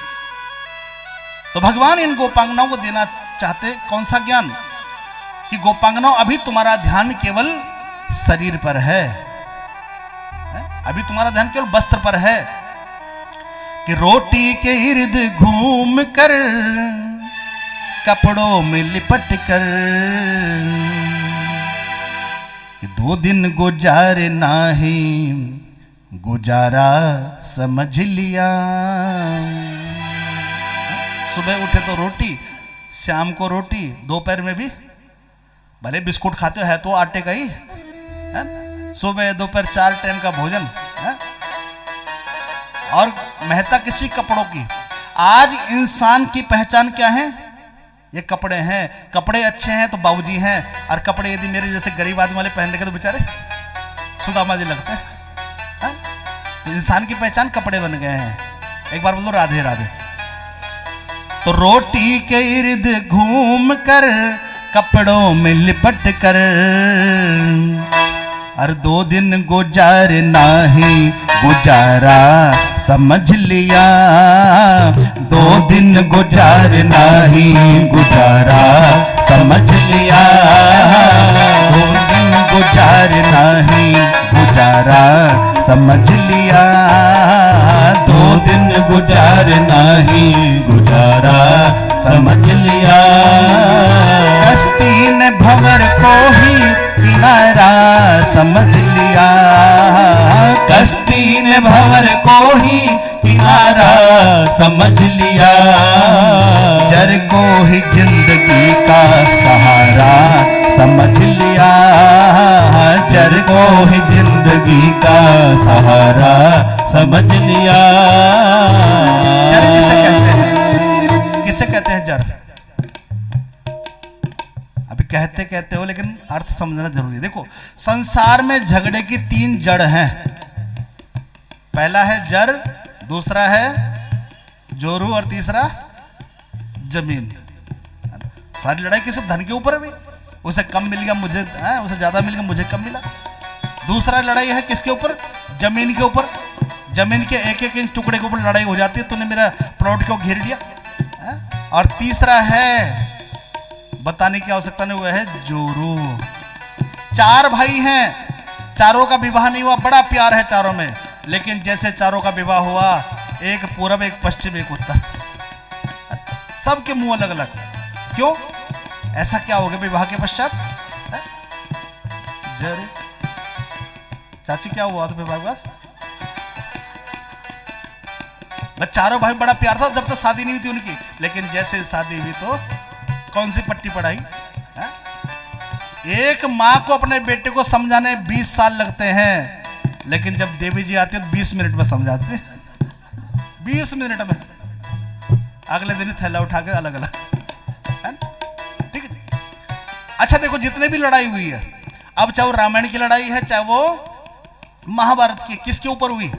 तो भगवान इन गोपांगनाओं को देना चाहते कौन सा ज्ञान? कि गोपांगनाओं अभी तुम्हारा ध्यान केवल शरीर पर है, अभी तुम्हारा ध्यान केवल वस्त्र पर है। कि रोटी के इर्द घूम कर, कपड़ों में लिपट कर, कि 2 दिन गुजारे नाही, गुजारा समझ लिया। सुबह उठे तो रोटी, शाम को रोटी, दोपहर में भी भले बिस्कुट खाते हो, है तो आटे का ही है। सुबह दोपहर 4 टाइम का भोजन है। और महत्ता किसी कपड़ों की। आज इंसान की पहचान क्या है? ये कपड़े हैं, कपड़े अच्छे हैं तो बाबूजी हैं, और कपड़े यदि मेरे जैसे गरीब आदमी वाले पहन के तो बेचारे सुदामा जी लगते हैं। हाँ? तो इंसान की पहचान कपड़े बन गए हैं। एक बार बोलो राधे राधे। तो रोटी के इर्द घूम कर कपड़ों में लिपट कर, और 2 दिन गुजार नाही गुजारा समझ लिया, 2 दिन गुजार नाही गुजारा समझ लिया, 2 दिन गुजार नाही गुजारा समझ लिया, 2 दिन गुजार नाही गुजारा समझ लिया। कश्ती ने भंवर को ही किनारा समझ लिया, कश्ती ने भंवर को ही किनारा समझ लिया, जर को ही जिंदगी का सहारा समझ लिया, जर को ही जिंदगी का सहारा समझ लिया। जर किसे कहते हैं? किसे कहते हैं जर? अभी कहते कहते हो लेकिन अर्थ समझना जरूरी है। देखो, संसार में झगड़े की 3 जड़ हैं। पहला है जर, दूसरा है जोरू, और तीसरा जमीन। सारी लड़ाई किसी धन के ऊपर है भाई, उसे कम मिल गया मुझे, उसे ज्यादा मिल गया मुझे कम मिला। दूसरा लड़ाई है किसके ऊपर? जमीन के ऊपर। जमीन के 1-1 इंच टुकड़े के ऊपर लड़ाई हो जाती है, तूने मेरा प्लॉट क्यों घेर लिया। और तीसरा है, बताने की आवश्यकता नहीं, हुआ है जोरू। 4 भाई हैं, चारों का विवाह नहीं हुआ, बड़ा प्यार है चारों में, लेकिन जैसे चारों का विवाह हुआ, एक पूरब, एक पश्चिम, एक उत्तर, सबके मुंह अलग अलग। क्यों? ऐसा क्या हो गया विवाह के पश्चात? जर चाची क्या हुआ था विवाह के बाद? चारों भाई बड़ा प्यार था जब तक शादी नहीं हुई थी उनकी, लेकिन जैसे शादी हुई तो कौन सी पट्टी पढ़ाई? एक माँ को अपने बेटे को समझाने 20 साल लगते हैं, लेकिन जब देवी जी आती है तो 20 मिनट में समझाते हैं। 20 मिनट में, अगले दिन थैला उठा के अलग अलग। ठीक है। अच्छा देखो, जितने भी लड़ाई हुई है, अब चाहे वो रामायण की लड़ाई है, चाहे वो महाभारत की, किसके ऊपर हुई?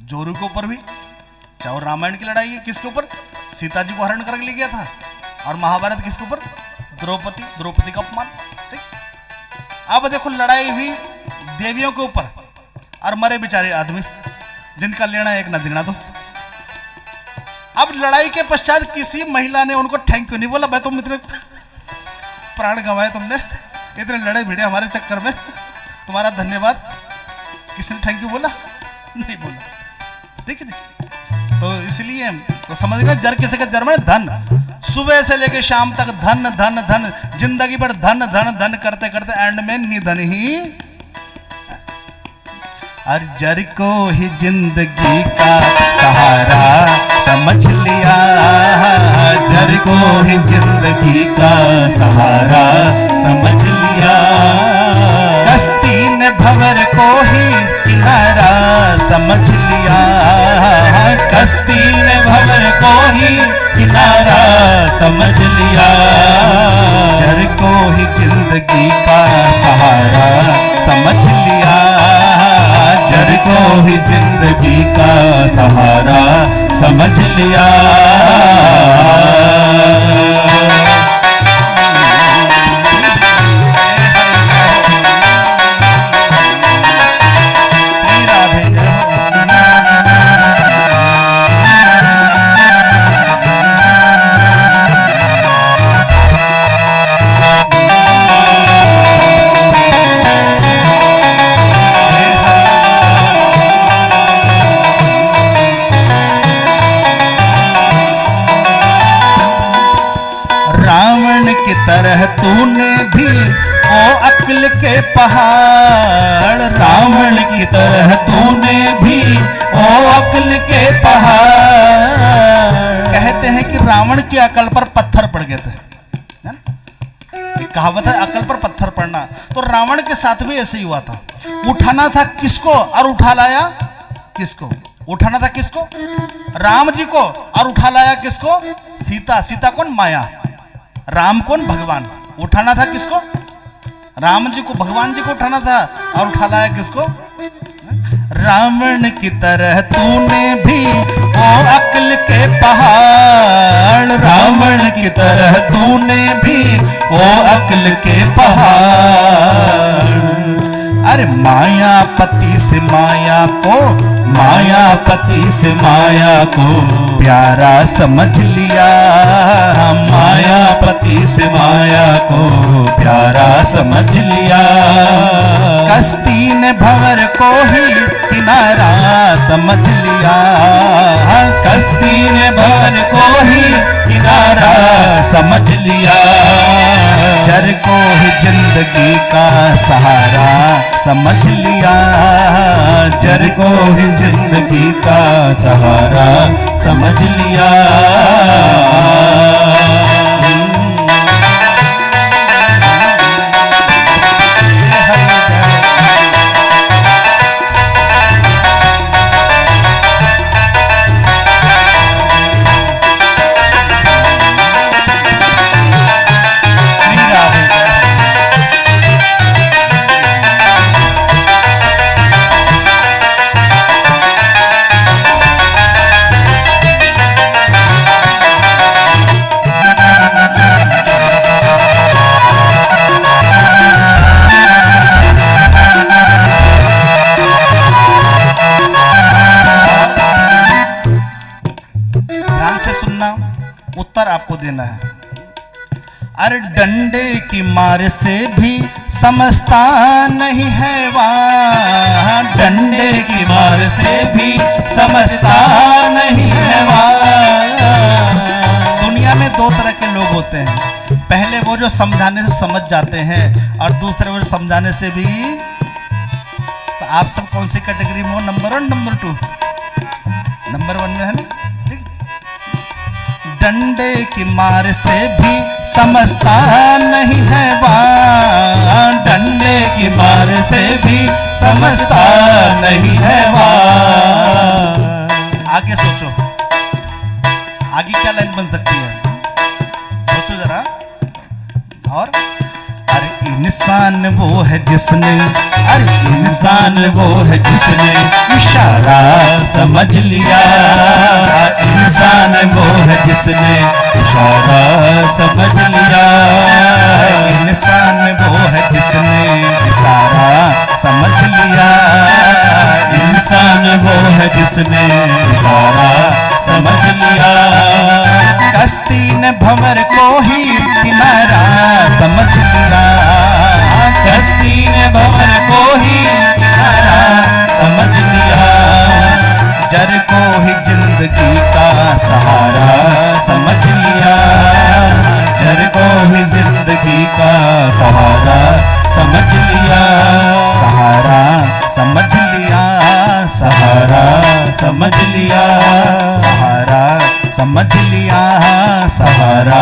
जोरू के ऊपर भी। चाहे वो रामायण की लड़ाई है, किसके ऊपर? सीता जी को हरण करके ले गया था। और महाभारत किसके ऊपर? द्रौपदी का अपमान। ठीक। अब देखो, लड़ाई हुई देवियों के ऊपर, और मरे बेचारे आदमी जिनका लेना एक ना देना। तो अब लड़ाई के पश्चात किसी महिला ने उनको थैंक यू नहीं बोला, भाई तुम इतने प्राण गंवाए, तुमने इतने लड़े भिड़े हमारे चक्कर में, तुम्हारा धन्यवाद। किसने थैंक यू बोला? नहीं बोला। ठीक है। तो इसलिए तो समझ गए, जर किसी का जर में धन, सुबह से लेकर शाम तक धन धन धन, जिंदगी भर धन धन धन करते करते एंड में निधन ही। और जर को ही जिंदगी का सहारा समझ लिया, जर को ही जिंदगी का सहारा समझ लिया, कश्ती ने भंवर को ही किनारा समझ लिया, कश्ती ने भंवर को ही किनारा समझ लिया, जर को ही जिंदगी का सहारा समझ लिया, जर को ही जिंदगी का सहारा समझ लिया। तरह तूने भी ओ अक्ल के पहाड़, रावण की तरह तूने भी ओ अक्ल के पहाड़। कहते हैं कि रावण की अकल पर पत्थर पड़ गए थे, है ना? एक कहावत है, अकल पर पत्थर पड़ना। तो रावण के साथ भी ऐसे ही हुआ था। उठाना था किसको और उठा लाया किसको? उठाना था किसको? राम जी को। और उठा लाया किसको? सीता। सीता कौन? माया। राम कौन? भगवान। उठाना था किसको? राम जी को, भगवान जी को उठाना था। और उठा लाया किसको? रावण की तरह तूने भी वो अक्ल के पहाड़, रावण की तरह तूने भी वो अक्ल के पहाड़। अरे मायापति से माया को, मायापति से माया को प्यारा समझ लिया, मायापति से माया को प्यारा समझ लिया। कश्ती ने भंवर को ही किनारा समझ लिया, कश्ती ने भंवर को ही किनारा समझ लिया। जर को ही जिंदगी का सहारा समझ लिया, जर को ही जिंदगी का सहारा समझ लिया। उत्तर आपको देना है। अरे डंडे की मार से भी समझता नहीं है वहाँ, डंडे की मार से भी समझता नहीं है वहाँ। दुनिया में दो तरह के लोग होते हैं, पहले वो जो समझाने से समझ जाते हैं और दूसरे वो समझाने से भी। तो आप सब कौन सी कैटेगरी में हो? Number 1, number 2? नंबर 1 में है ना। डंडे की मार से भी समझता नहीं है वहाँ, डंडे की मार से भी समझता नहीं है वहाँ। आगे सोचो, आगे क्या लाइन बन सकती है? सोचो जरा। और अरे इंसान वो है जिसने, अरे इंसान वो है जिसने इशारा समझ लिया, इंसान वो है जिसने इशारा समझ लिया, इंसान वो है जिसने इशारा समझ लिया, इंसान वो है जिसने इशारा समझ लिया। कश्ती ने भंवर को ही किनारा समझ लिया, कश्ती ने भंवर को ही किनारा समझ लिया। जर को ही जिंदगी का सहारा समझ लिया, जर को ही जिंदगी का सहारा समझ लिया, सहारा समझ लिया, सहारा समझ लिया, सहारा समझ लिया, सहारा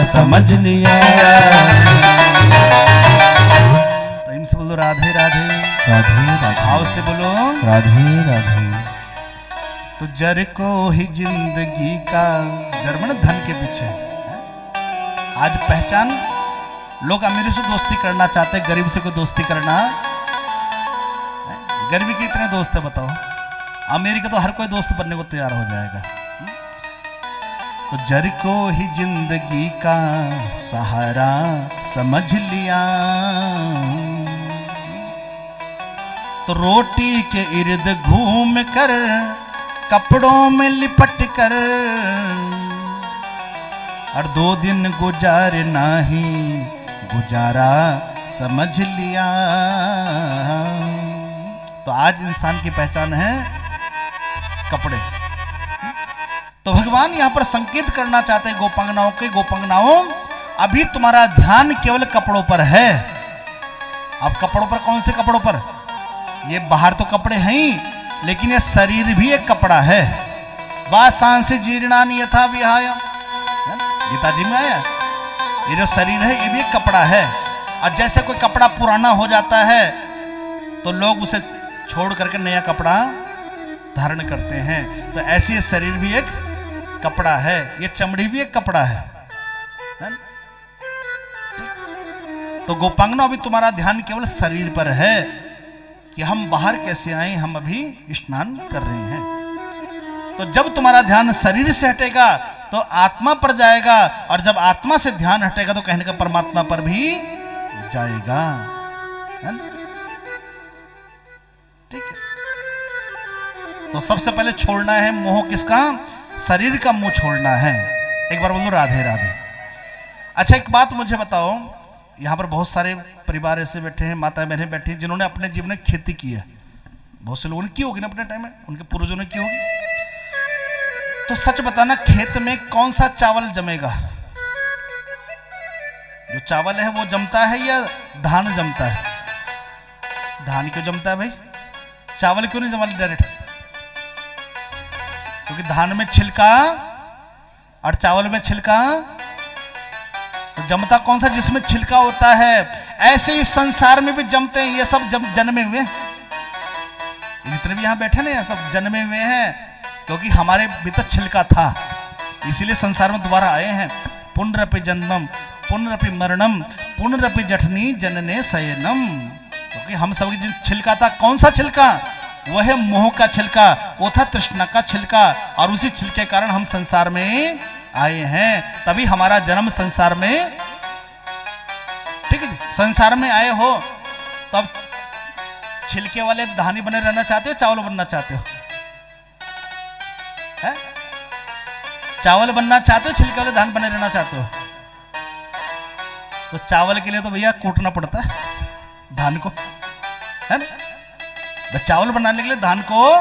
समझ लिया। प्रेम से बोलो राधे राधे, राधे राधे, भाव से बोलो राधे राधे। तो जर को ही जिंदगी का, जर माने धन के पीछे। आज पहचान, लोग अमीर से दोस्ती करना चाहते हैं, गरीब से कोई दोस्ती करना। गरीबी के इतने दोस्त है बताओ, अमीर के तो हर कोई दोस्त बनने को तैयार हो जाएगा। तो जर को ही जिंदगी का सहारा समझ लिया, तो रोटी के इर्द घूम कर कपड़ों में लिपट कर, और 2 दिन गुजार नहीं गुजारा समझ लिया। तो आज इंसान की पहचान है कपड़े। तो भगवान यहां पर संकेत करना चाहते हैं गोपांगनाओं के, गोपांगनाओं अभी तुम्हारा ध्यान केवल कपड़ों पर है। अब कपड़ों पर, कौन से कपड़ों पर? ये बाहर तो कपड़े हैं ही, लेकिन ये शरीर भी एक कपड़ा है। वासांसि जीर्णानि यथा विहाय, गीता जी में आया, ये जो शरीर है ये भी एक कपड़ा है। और जैसे कोई कपड़ा पुराना हो जाता है तो लोग उसे छोड़ करके नया कपड़ा धारण करते हैं। तो ऐसे ये शरीर भी एक कपड़ा है, ये चमड़ी भी एक कपड़ा है ना? तो गोपांगना, अभी तुम्हारा ध्यान केवल शरीर पर है कि हम बाहर कैसे आए, हम अभी स्नान कर रहे हैं। तो जब तुम्हारा ध्यान शरीर से हटेगा तो आत्मा पर जाएगा, और जब आत्मा से ध्यान हटेगा तो कहने का परमात्मा पर भी जाएगा, है ना? ठीक है। तो सबसे पहले छोड़ना है मोह, किसका? शरीर का मोह छोड़ना है। एक बार बोलो राधे राधे। अच्छा, एक बात मुझे बताओ, यहाँ पर बहुत सारे परिवार ऐसे बैठे हैं, माता बहनें बैठी हैं जिन्होंने अपने जीवन में खेती की है। बहुत से लोगों ने की होगी ना अपने टाइम में, उनके पूर्वजों ने की होगी। तो सच बताना, खेत में कौन सा चावल जमेगा? जो चावल है वो जमता है या धान जमता है? धान क्यों जमता है भाई? चावल क्यों नहीं जमा डायरेक्ट? क्योंकि धान में छिलका और चावल में छिलका, तो जमता कौन सा? जिसमें छिलका होता है। ऐसे ही संसार में भी जमते हैं, ये सब जन्मे हुए, जितने भी यहां बैठे ना, ये सब जन्मे हुए हैं, क्योंकि हमारे भीतर छिलका था, इसीलिए संसार में दोबारा आए हैं। पुनरपि जन्मम पुनरपि मरणम पुनरपि जठनी जनने शयनम। क्योंकि हम सब जो छिलका था, कौन सा छिलका? वह है मोह का छिलका, वो था तृष्णा का छिलका, और उसी छिलके कारण हम संसार में आए हैं। तभी हमारा जन्म संसार में, ठीक है, संसार में आए हो। तो अब छिलके वाले धानी बने रहना चाहते हो, चावल बनना चाहते हो? है? चावल बनना चाहते हो, छिलके वाले धान बने रहना चाहते हो? तो चावल के लिए तो भैया कूटना पड़ता है धान को, है ना? तो चावल बनाने के लिए धान को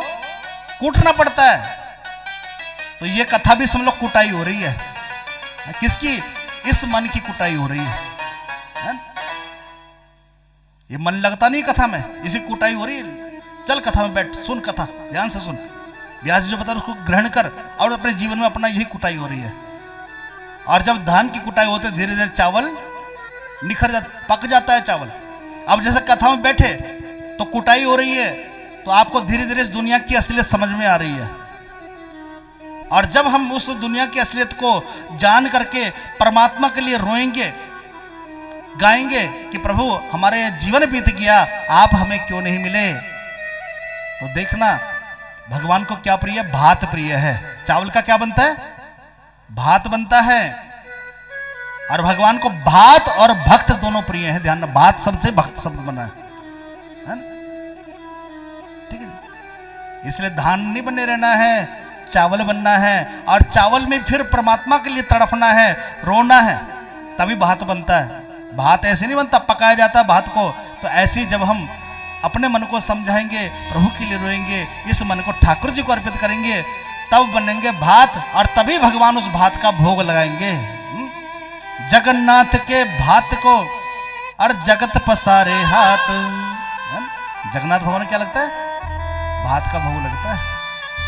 कूटना पड़ता है। तो ये कथा भी समझ लो कुटाई हो रही है। किसकी? इस मन की कुटाई हो रही है ना? ये मन लगता नहीं कथा में, इसी कुटाई हो रही है। चल कथा में बैठ, सुन कथा, ध्यान से सुन। व्यास जी जो बता रहे उसको ग्रहण कर, और अपने जीवन में अपना यही कुटाई हो रही है। और जब धान की कुटाई होते धीरे धीरे चावल निखर जाता, पक जाता है चावल। अब जैसे कथा में बैठे तो कुटाई हो रही है, तो आपको धीरे धीरे इस दुनिया की असलियत समझ में आ रही है। और जब हम उस दुनिया की असलियत को जान करके परमात्मा के लिए रोएंगे, गाएंगे कि प्रभु हमारे जीवन बीत गया, आप हमें क्यों नहीं मिले, तो देखना भगवान को क्या प्रिय है? भात प्रिय है। चावल का क्या बनता है? भात बनता है। और भगवान को भात और भक्त दोनों प्रिय हैं। ध्यान रखना, भात शब्द से भक्त शब्द बना है ना? ठीक है। इसलिए धान नहीं बने रहना है, चावल बनना है। और चावल में फिर परमात्मा के लिए तड़पना है, रोना है, तभी भात बनता है। भात ऐसे नहीं बनता, पकाया जाता भात को। तो ऐसे जब हम अपने मन को समझाएंगे, प्रभु के लिए रोएंगे, इस मन को ठाकुर जी को अर्पित करेंगे, तब बनेंगे भात, और तभी भगवान उस भात का भोग लगाएंगे। जगन्नाथ के भात को और जगत पसारे हाथ। जगन्नाथ भगवान क्या लगता है? भात का भोग लगता है।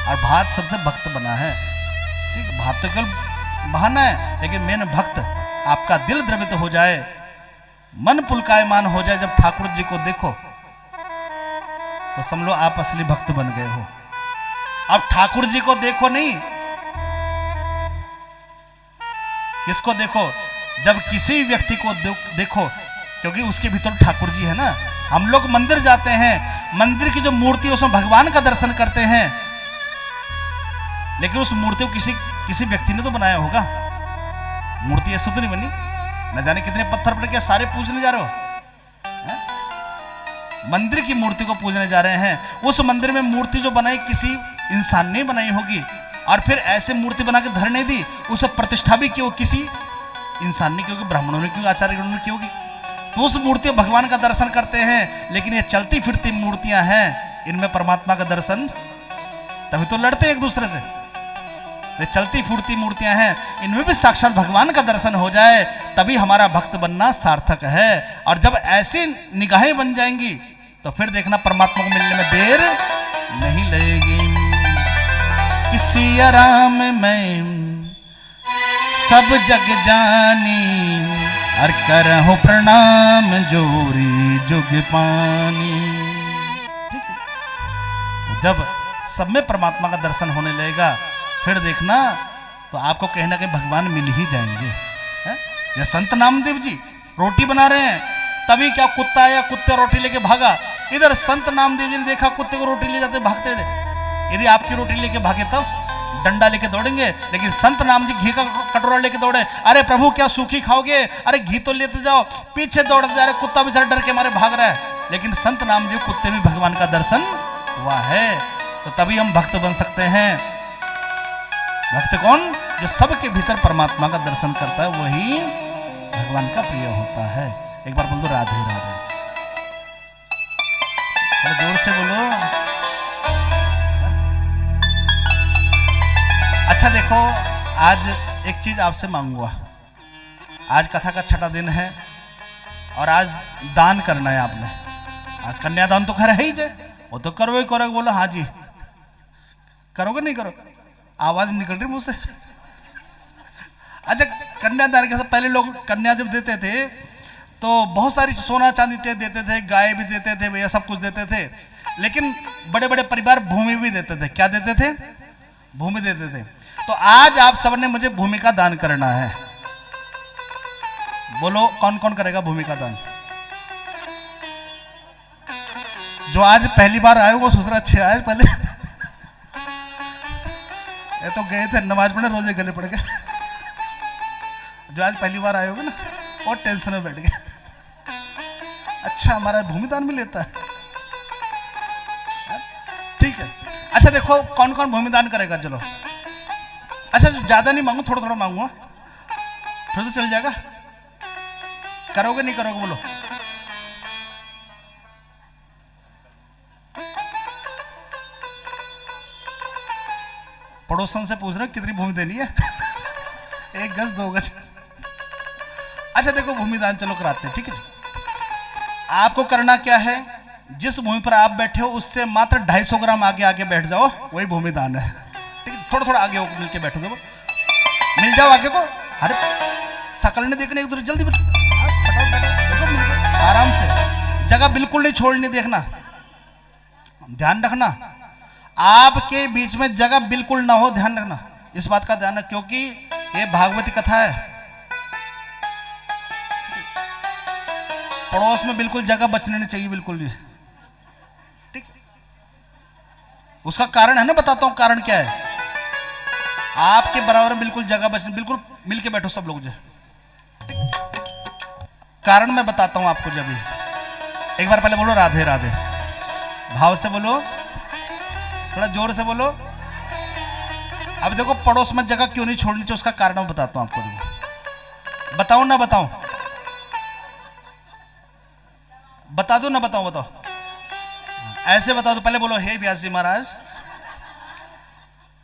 और भात सबसे भक्त बना है। ठीक है, भात तो केवल बहाना है, लेकिन मेन भक्त आपका दिल द्रवित हो जाए, मन पुलकायमान हो जाए, जब ठाकुर जी को देखो तो समझ लो आप असली भक्त बन गए हो। अब ठाकुर जी को देखो नहीं, किसको देखो? जब किसी भी व्यक्ति को देखो, क्योंकि उसके भीतर ठाकुर जी है ना। हम लोग मंदिर जाते हैं, मंदिर की जो मूर्ति है उसमें भगवान का दर्शन करते हैं, लेकिन उस मूर्ति को किसी व्यक्ति ने तो बनाया होगा। मूर्ति ऐसे तो नहीं बनी, न जाने कितने पत्थर पड़ के सारे पूजने जा रहे हो। मंदिर की मूर्ति को पूजने जा रहे हैं, उस मंदिर में मूर्ति जो बनाई किसी इंसान ने बनाई होगी, और फिर ऐसे मूर्ति बना के धर नहीं दी, उसे प्रतिष्ठा भी क्यों किसी इंसान ने, क्योंकि ब्राह्मणों ने, क्यों आचार्य ने की होगी। तो उस मूर्ति भगवान का दर्शन करते हैं, लेकिन ये चलती फिरती मूर्तियां हैं, इनमें परमात्मा का दर्शन, तभी तो लड़ते एक दूसरे से। ये चलती फूटती मूर्तियां हैं, इनमें भी साक्षात भगवान का दर्शन हो जाए, तभी हमारा भक्त बनना सार्थक है। और जब ऐसी निगाहें बन जाएंगी तो फिर देखना परमात्मा को मिलने में देर नहीं लगेगी। किसी आराम में सब जग जानी, और करहु प्रणाम जोरी जुग पानी। ठीक है, तो जब सब में परमात्मा का दर्शन होने लगेगा, फिर देखना तो आपको कहीं ना कहीं भगवान मिल ही जाएंगे। है? ये संत नामदेव जी रोटी बना रहे हैं, तभी क्या कुत्ता आया, कुत्ते रोटी लेके भागा। इधर संत नामदेव जी ने देखा कुत्ते को रोटी ले जाते भागते थे। यदि आपकी रोटी लेके भागे तब डंडा लेके दौड़ेंगे, लेकिन संत नाम जी घी का कटोरा लेके दौड़े, अरे प्रभु क्या सूखी खाओगे, अरे घी तो लेते जाओ, पीछे दौड़ते जा रहे, कुत्ता बेचारा डर के मारे भाग रहा है। लेकिन संत नाम जी कुत्ते में भगवान का दर्शन हुआ है, तो तभी हम भक्त बन सकते हैं। भक्त कौन? जो सबके भीतर परमात्मा का दर्शन करता है, वही भगवान का प्रिय होता है। एक बार बोल दो राधे राधे, जोर से बोलो। अच्छा देखो, आज एक चीज आपसे मांगूंगा। आज कथा का छठा दिन है और आज दान करना है आपने। आज कन्यादान तो खैर है ही, वो तो करो ही करोगे। बोलो हाँ जी, करोगे नहीं करो? आवाज निकल रही मुझसे। अच्छा, कन्यादान के पहले लोग कन्या जब देते थे तो बहुत सारी सोना चांदी देते थे, गाय भी देते थे, भैया सब कुछ देते थे। लेकिन बड़े बड़े परिवार भूमि भी देते थे। क्या देते थे? भूमि देते थे। तो आज आप सबने मुझे भूमि का दान करना है। बोलो कौन कौन करेगा भूमि का दान? जो आज पहली बार आए वो सोच रहा अच्छे आए पहले। ये तो गए थे नमाज पढ़ने, रोजे गले पड़ गए। जो आज पहली बार आए होगे ना, और टेंशन में बैठ गए। अच्छा, हमारा भूमि दान भी लेता है, ठीक है। अच्छा देखो, कौन कौन भूमि दान करेगा? चलो, अच्छा ज्यादा नहीं मांगू, थोड़ा थोड़ा मांगूंगा, फिर तो चल जाएगा। करोगे नहीं करोगे? बोलो। पड़ोसन से पूछ रहे कितनी भूमि देनी है? 1 गज 2 गज। अच्छा देखो, भूमि दान चलो कराते हैं, ठीक है। आपको करना क्या है, जिस भूमि पर आप बैठे हो उससे मात्र 250 ग्राम आगे आगे बैठ जाओ, वही भूमि दान है, ठीक है। थोड़ा थोड़ा आगे हो मिल के बैठो, देखो मिल जाओ आगे को। अरे शकल ने देखने एक दूसरे, जल्दी देखो, आराम से, जगह बिल्कुल नहीं छोड़नी, देखना, ध्यान रखना, आपके बीच में जगह बिल्कुल ना हो, ध्यान रखना, इस बात का ध्यान रखना, क्योंकि ये भागवती कथा है। पड़ोस में बिल्कुल जगह बचने नहीं चाहिए, बिल्कुल भी, ठीक है। उसका कारण है ना, बताता हूं कारण क्या है। आपके बराबर बिल्कुल जगह बचने, बिल्कुल मिलके बैठो सब लोग जो, कारण मैं बताता हूं आपको। जब एक बार पहले बोलो राधे राधे, भाव से बोलो, थोड़ा जोर से बोलो। अब देखो, पड़ोस में जगह क्यों नहीं छोड़नी चाहिए, उसका कारण मैं बताता हूं आपको। देखो, बताऊं ना बताऊं? बता दो ना बताओ? बताओ, ऐसे बता दो। पहले बोलो, हे व्यास जी महाराज,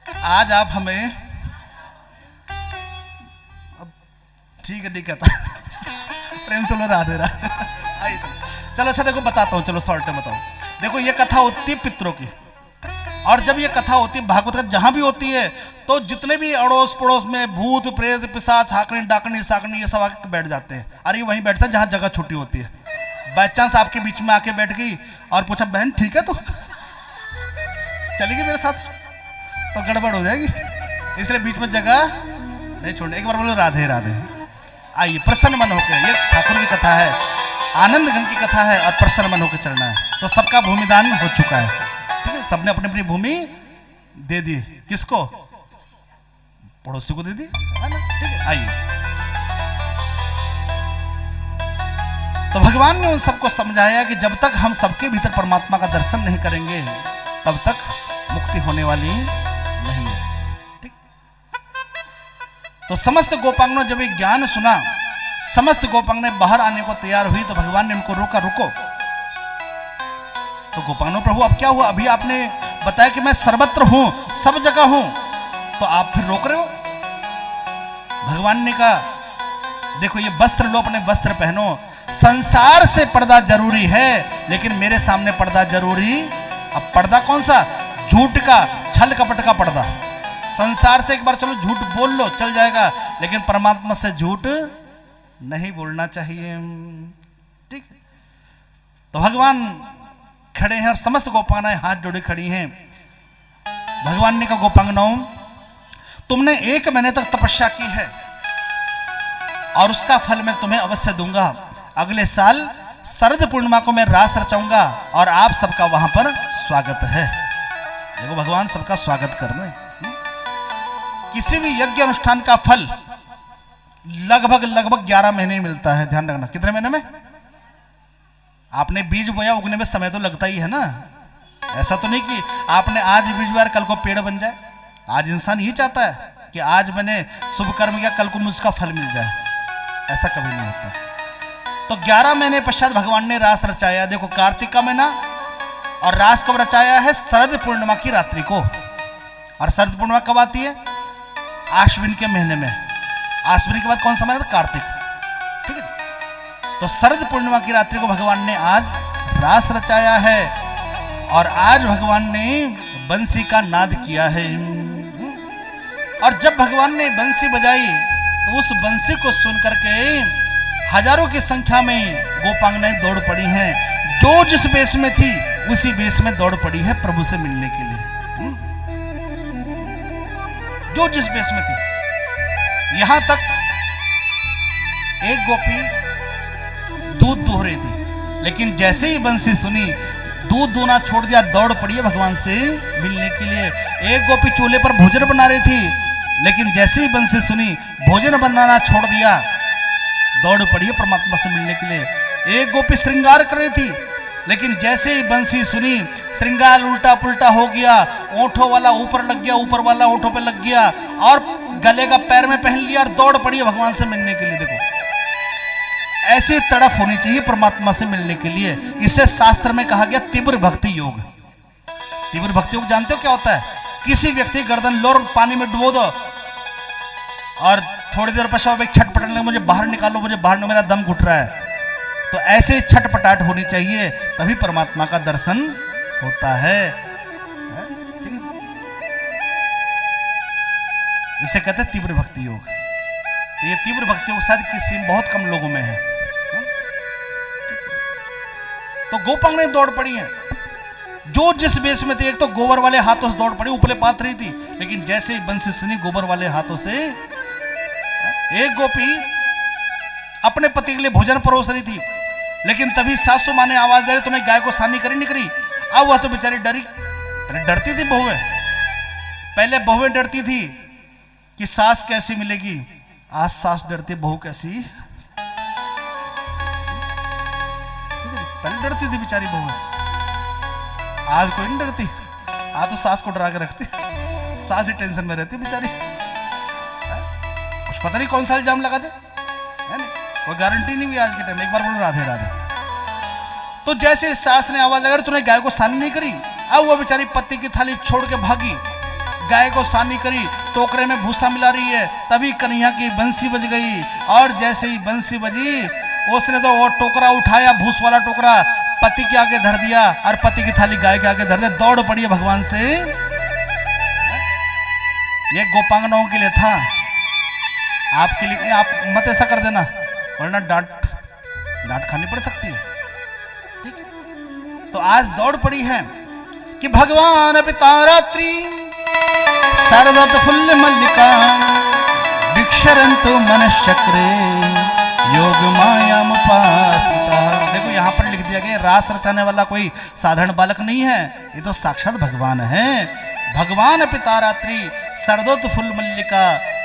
आज आप हमें, ठीक है नहीं कहता, प्रेम से बोलो राधे राधे। आइए चलो, अच्छा देखो बताता हूँ, चलो शॉर्ट में बताओ। देखो, ये कथा होती है पितरों की, और जब ये कथा होती है भागवत का, जहां भी होती है, तो जितने भी अड़ोस पड़ोस में भूत प्रेत पिशाच हाकनी डाकनी साकनी ये सब आके बैठ जाते हैं। अरे वहीं बैठता है जहां जगह छोटी होती है। बाई चांस आपके बीच में आके बैठ गई और पूछा, बहन ठीक है, तो चलेगी मेरे साथ, तो गड़बड़ हो जाएगी, इसलिए बीच में जगह नहीं छोड़नी। एक बार बोलो राधे राधे। आइए प्रसन्न मन होकर, ये ठाकुर की कथा है, आनंद घन की कथा है, और प्रसन्न मन होकर चलना है। तो सबका भूमिदान हो चुका है, ठीक है। सबने अपनी अपनी भूमि दे दी, किसको? पड़ोसी को दे दी, है ना, ठीक है। आइए, तो भगवान ने उन सबको समझाया कि जब तक हम सबके भीतर परमात्मा का दर्शन नहीं करेंगे, तब तक मुक्ति होने वाली नहीं है, ठीक। तो समस्त गोपांगनों जब ये ज्ञान सुना, समस्त गोपांगने बाहर आने को तैयार हुई, तो भगवान ने उनको रोका, रुको। तो गोपांगनों, प्रभु अब क्या हुआ? अभी आपने बताया कि मैं सर्वत्र हूं, सब जगह हूं, तो आप फिर रोक रहे हो? भगवान ने कहा, देखो ये वस्त्र लो, अपने वस्त्र पहनो, संसार से पर्दा जरूरी है, लेकिन मेरे सामने पर्दा जरूरी। अब पर्दा कौन सा? झूठ का, छल कपट का पर्दा। संसार से एक बार चलो झूठ बोल लो, चल जाएगा, लेकिन परमात्मा से झूठ नहीं बोलना चाहिए, ठीक है। तो भगवान खड़े हैं और समस्त गोपानाएं हाथ जोड़े खड़ी हैं, भगवान ने कहा गोपांगनाओं, तुमने 1 महीने तक तपस्या की है और उसका फल मैं तुम्हें अवश्य दूंगा। अगले साल शरद पूर्णिमा को मैं रास रचाऊंगा और आप सबका वहां पर स्वागत है। देखो भगवान सबका स्वागत कर रहे हैं। किसी भी यज्ञ अनुष्ठान का फल लगभग 11 महीने मिलता है। ध्यान रखना, कितने महीने में? आपने बीज बोया, उगने में समय तो लगता ही है ना। ऐसा तो नहीं कि आपने आज बीज बोया कल को पेड़ बन जाए। आज इंसान यही चाहता है कि आज मैंने शुभ कर्म किया, कल को मुझका फल मिल जाए। ऐसा कभी नहीं होता। तो 11 महीने पश्चात भगवान ने रास रचाया। देखो कार्तिक का महीना, और रास कब रचाया है? शरद पूर्णिमा की रात्रि को। और शरद पूर्णिमा कब आती है? आश्विन के महीने में। आश्विन के बाद कौन सा महीना था? कार्तिक। ठीक है, तो शरद पूर्णिमा की रात्रि को भगवान ने आज रास रचाया है और आज भगवान ने बंसी का नाद किया है। और जब भगवान ने बंसी बजाई तो उस बंसी को सुन करके हजारों की संख्या में गोपांगनाएं दौड़ पड़ी हैं। जो जिस बेस में थी उसी बेस में दौड़ पड़ी है प्रभु से मिलने के लिए। जो जिस बेस में थी। यहां तक एक गोपी दूध दूह रही थी, लेकिन जैसे ही बंसी सुनी दूध दूना छोड़ दिया, दौड़ पड़ी है भगवान से मिलने के लिए। एक गोपी चूल्हे पर भोजन बना रही थी, लेकिन जैसे ही बंसी सुनी भोजन बनाना छोड़ दिया, दौड़ पड़ी है परमात्मा से मिलने के लिए। एक गोपी श्रृंगार कर रही थी, लेकिन जैसे ही बंसी सुनी श्रृंगार उल्टा पुल्टा हो गया, ओंठों वाला ऊपर लग गया, ऊपर वाला ओंठों पे लग गया और गले का पैर में पहन लिया और दौड़ पड़ी है भगवान से मिलने के लिए। देखो ऐसी तड़फ होनी चाहिए परमात्मा से मिलने के लिए। इसे शास्त्र में कहा गया तीव्र भक्ति योग। तीव्र भक्ति योग जानते हो क्या होता है? किसी व्यक्ति गर्दन लो और पानी में डुबो दो और थोड़ी देर पश्चात एक छटपटाने लगे, मुझे बाहर निकालो, मुझे बाहर निकालो, मेरा दम घुट रहा है। तो ऐसे छटपटाहट होनी चाहिए, तभी परमात्मा का दर्शन होता है। ठीक है? इसे कहते हैं तीव्र भक्ति योग। तो ये तीव्र भक्ति योग शायद किसी बहुत कम लोगों में है। तो गोपांगनाएं दौड़ पड़ी हैं, जो जिस बेस में थी। एक तो गोबर वाले हाथों से दौड़ पड़ी, उपले पात रही थी, लेकिन जैसे ही बंसी सुनी गोबर वाले हाथों से। एक गोपी अपने पति के लिए भोजन परोस रही थी, लेकिन तभी सासू माँ ने आवाज दे रही, तूने गाय को सानी करी नहीं करी? अब वह तो बेचारी डरी। डरती थी बहुएं, पहले बहुएं डरती थी कि सास कैसी मिलेगी, आज सास डरती बहू कैसी। पहले डरती थी बेचारी बहुएं, आज कोई नहीं डरती। आज तो सास को डरा के रखती, सास ही टेंशन में रहती बेचारी। कुछ पता नहीं कौन सा इल्जाम लगा दे, है ना? कोई गारंटी नहीं हुई आज के टाइम। एक बार बोलो राधे राधे। तो जैसे सास ने आवाज लगा, तूने गाय को सानी नहीं करी? अब वो बेचारी पत्ती की थाली छोड़ के भागी, गाय को सानी करी, टोकरे में भूसा मिला रही है। तभी कन्हैया की बंसी बज गई, और जैसे ही बंसी बजी उसने तो वो टोकरा उठाया, भूस वाला टोकरा पति के आगे धर दिया और पति की थाली गाय के आगे धर दिया। दौड़ पड़ी है भगवान से। ये गोपांगनाओं के लिए था, आपके लिए नहीं। आप मत ऐसा कर देना, वरना डांट खानी पड़ सकती है। ठीक है? तो आज दौड़ पड़ी है कि भगवान पिता रात्रि शरदत फुल्ल मल्लिका विक्षरन्तु मनश्चक्रे योग माया मुपास्ता। देखो यहाँ पर लिख दिया गया, रास रचाने वाला कोई साधारण बालक नहीं है, ये तो साक्षात भगवान है। भगवान पिता रात्रि शरदोत फुल्ल मल्लिका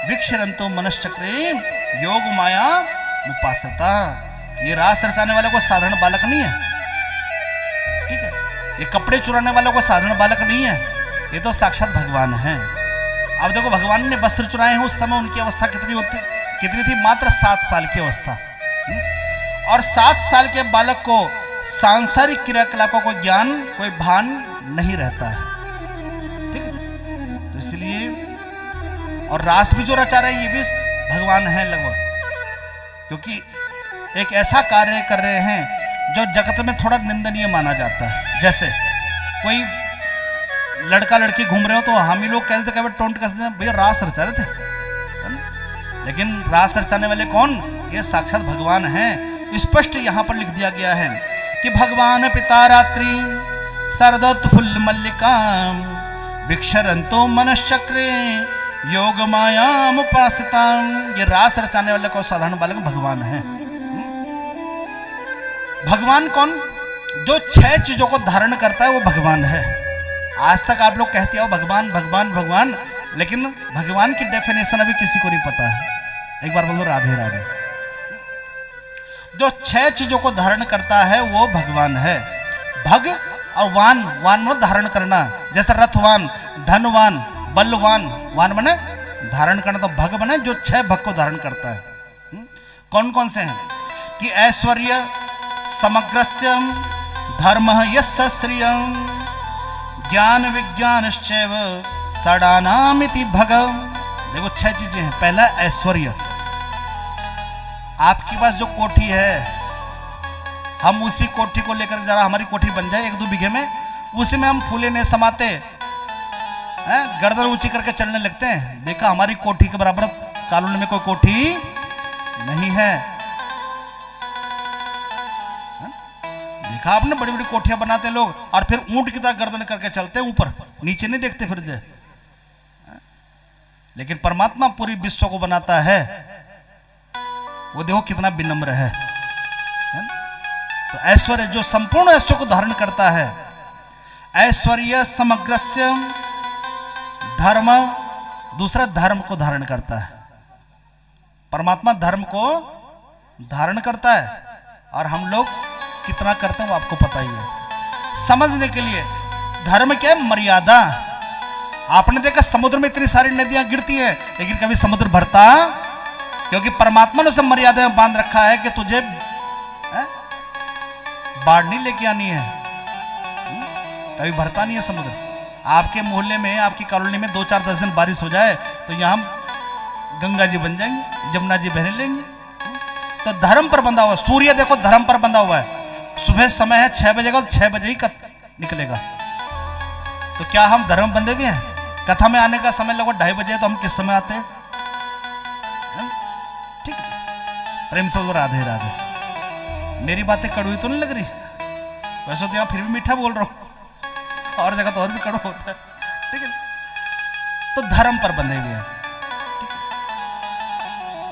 विक्षरन्तु मनश्चक्रे योग माया मुपास्ता। ये रास रचाने वाला कोई साधारण बालक नहीं है। ठीक है? ये कपड़े चुराने वाला कोई साधारण बालक नहीं है, ये तो साक्षात भगवान है। अब देखो भगवान ने वस्त्र चुराए हैं, उस समय उनकी अवस्था कितनी थी? मात्र 7 साल की अवस्था। और 7 साल के बालक को सांसारिक क्रियाकलापों को ज्ञान, कोई भान नहीं रहता है। ठीक है? तो इसलिए और रास भी जो रचा रहे हैं ये भी भगवान है लगभग, क्योंकि एक ऐसा कार्य कर रहे हैं जो जगत में थोड़ा निंदनीय माना जाता है। जैसे कोई लड़का लड़की घूम रहे हो तो हम ही लोग कहते थे, टोंट कसते हैं, भैया रास रचा रहे थे, लेकिन रास रचाने वाले कौन? ये साक्षात भगवान हैं। स्पष्ट यहाँ पर लिख दिया गया है कि भगवान पिता रात्रि शरदोत फुल्ल मल्लिका विक्षरंतो मनश्चक्रे योग मायाम उपासिता। ये रास रचाने वाले को साधारण बालक भगवान है। भगवान कौन? जो 6 चीजों को धारण करता है वो भगवान है। आज तक आप लोग कहते हो भगवान भगवान भगवान, लेकिन भगवान की डेफिनेशन अभी किसी को नहीं पता है। एक बार बोलो राधे राधे। जो 6 चीजों को धारण करता है वो भगवान है। भग और वान, वान में धारण करना, जैसे रथवान, धनवान, बलवान। वान बने धारण करना, तो भग बने जो 6 भग को धारण करता है। कौन कौन से हैं? कि ऐश्वर्य समग्रस्य धर्म यस्य श्रियं ज्ञान विज्ञानश्चैव षडानामिति भग। देखो 6 चीजें हैं। पहला ऐश्वर्य। आपके पास जो कोठी है, हम उसी कोठी को लेकर जरा हमारी कोठी बन जाए 1-2 बीघे में, उसी में हम फूले नहीं समाते हैं, गर्दन ऊंची करके चलने लगते हैं। देखा हमारी कोठी के बराबर कॉलोनी में कोई कोठी नहीं है। देखा आपने बड़ी बड़ी कोठियां बनाते हैं लोग, और फिर ऊंट की तरह गर्दन करके चलते हैं, ऊपर नीचे नहीं देखते फिर जो। लेकिन परमात्मा पूरी विश्व को बनाता है, वो देखो कितना विनम्र है। तो ऐश्वर्य जो संपूर्ण ऐश्वर्य को धारण करता है। ऐश्वर्य समग्रस्य धर्म, दूसरा धर्म को धारण करता है। परमात्मा धर्म को धारण करता है, और हम लोग कितना करते हैं वो आपको पता ही है। समझने के लिए धर्म क्या है? मर्यादा। आपने देखा समुद्र में इतनी सारी नदियां गिरती हैं, लेकिन कभी समुद्र भरता? क्योंकि परमात्मा ने उसे मर्यादा में बांध रखा है कि तुझे बाढ़ नहीं लेके आनी है। कभी भरता नहीं है समुद्र। आपके मोहल्ले में, आपकी कॉलोनी में 2-4-10 दिन बारिश हो जाए तो यहां गंगा जी बन जाएंगे, जमुना जी बहने लेंगे। तो धर्म पर बंधा हुआ। सूर्य देखो धर्म पर बंधा हुआ है। सुबह समय है 6 बजे का, 6 बजे ही निकलेगा। तो क्या हम धर्म बंधे भी हैं? कथा में आने का समय लगभग 2:30 बजे, तो हम किस समय आते हैं? ठीक है, प्रेम से बोलो राधे राधे। मेरी बातें कड़वी तो नहीं लग रही? वैसे तो यहां फिर भी मीठा बोल रहा हूं, और जगह तो और भी कड़वा होता है। ठीक है, तो धर्म पर बंधे हुए हैं।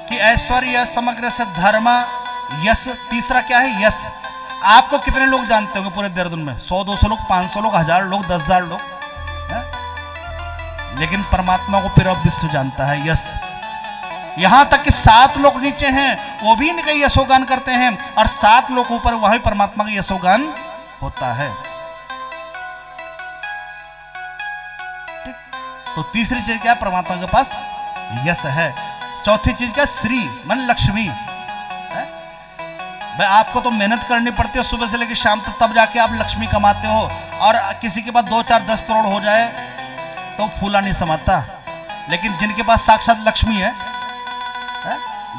कि ऐश्वर्य समग्र से धर्म यश। तीसरा क्या है? यश। आपको कितने लोग जानते होंगे पूरे देहरादून में? 100-200 लोग, 500 लोग, 1000 लोग, 10,000 लोग है? लेकिन परमात्मा को पूरा विश्व जानता है। यश। यहां तक कि 7 लोग नीचे हैं, वो भी इनका यशोगान करते हैं, और 7 लोग ऊपर, वहां परमात्मा का यशोगान होता है। ठीक। तो तीसरी चीज क्या है? परमात्मा के पास यश है। चौथी चीज क्या? श्री, मन लक्ष्मी। भाई आपको तो मेहनत करनी पड़ती है सुबह से लेकर शाम तक, तब जाके आप लक्ष्मी कमाते हो। और किसी के पास 2-4-10 करोड़ हो जाए तो फूला नहीं समाता। लेकिन जिनके पास साक्षात लक्ष्मी है,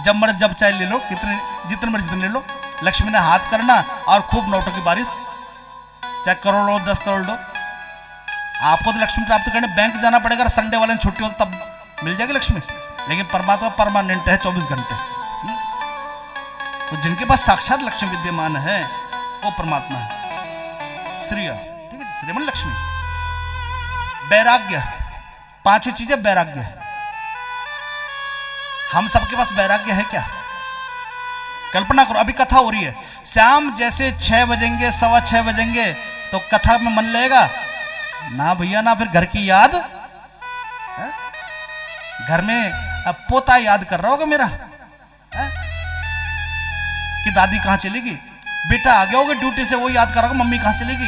जब मर्ज जब चाहे ले लो, जितने मर्जी ले लो। लक्ष्मी ने हाथ करना और खूब नोटों की बारिश, चाहे करोड़ लो, 10 करोड़ लो। आपको तो लक्ष्मी प्राप्त करने बैंक जाना पड़ेगा, संडे वाले छुट्टी हो तब मिल जाएगी लक्ष्मी। लेकिन परमात्मा परमानेंट है, 24 घंटे। तो जिनके पास साक्षात लक्ष्मी विद्यमान है वो परमात्मा है। श्री, ठीक है, श्रीमन लक्ष्मी। वैराग्य, 5वीं चीज है वैराग्य। हम सबके पास वैराग्य है क्या? कल्पना करो, अभी कथा हो रही है, शाम जैसे 6 बजेंगे, 6:15 बजेंगे, तो कथा में मन लगेगा ना भैया ना। फिर घर की याद है? घर में पोता याद कर रहा होगा मेरा है? कि दादी कहां चलेगी, बेटा आ गया होगा ड्यूटी से, वो याद कर रहा होगा मम्मी कहां चलेगी,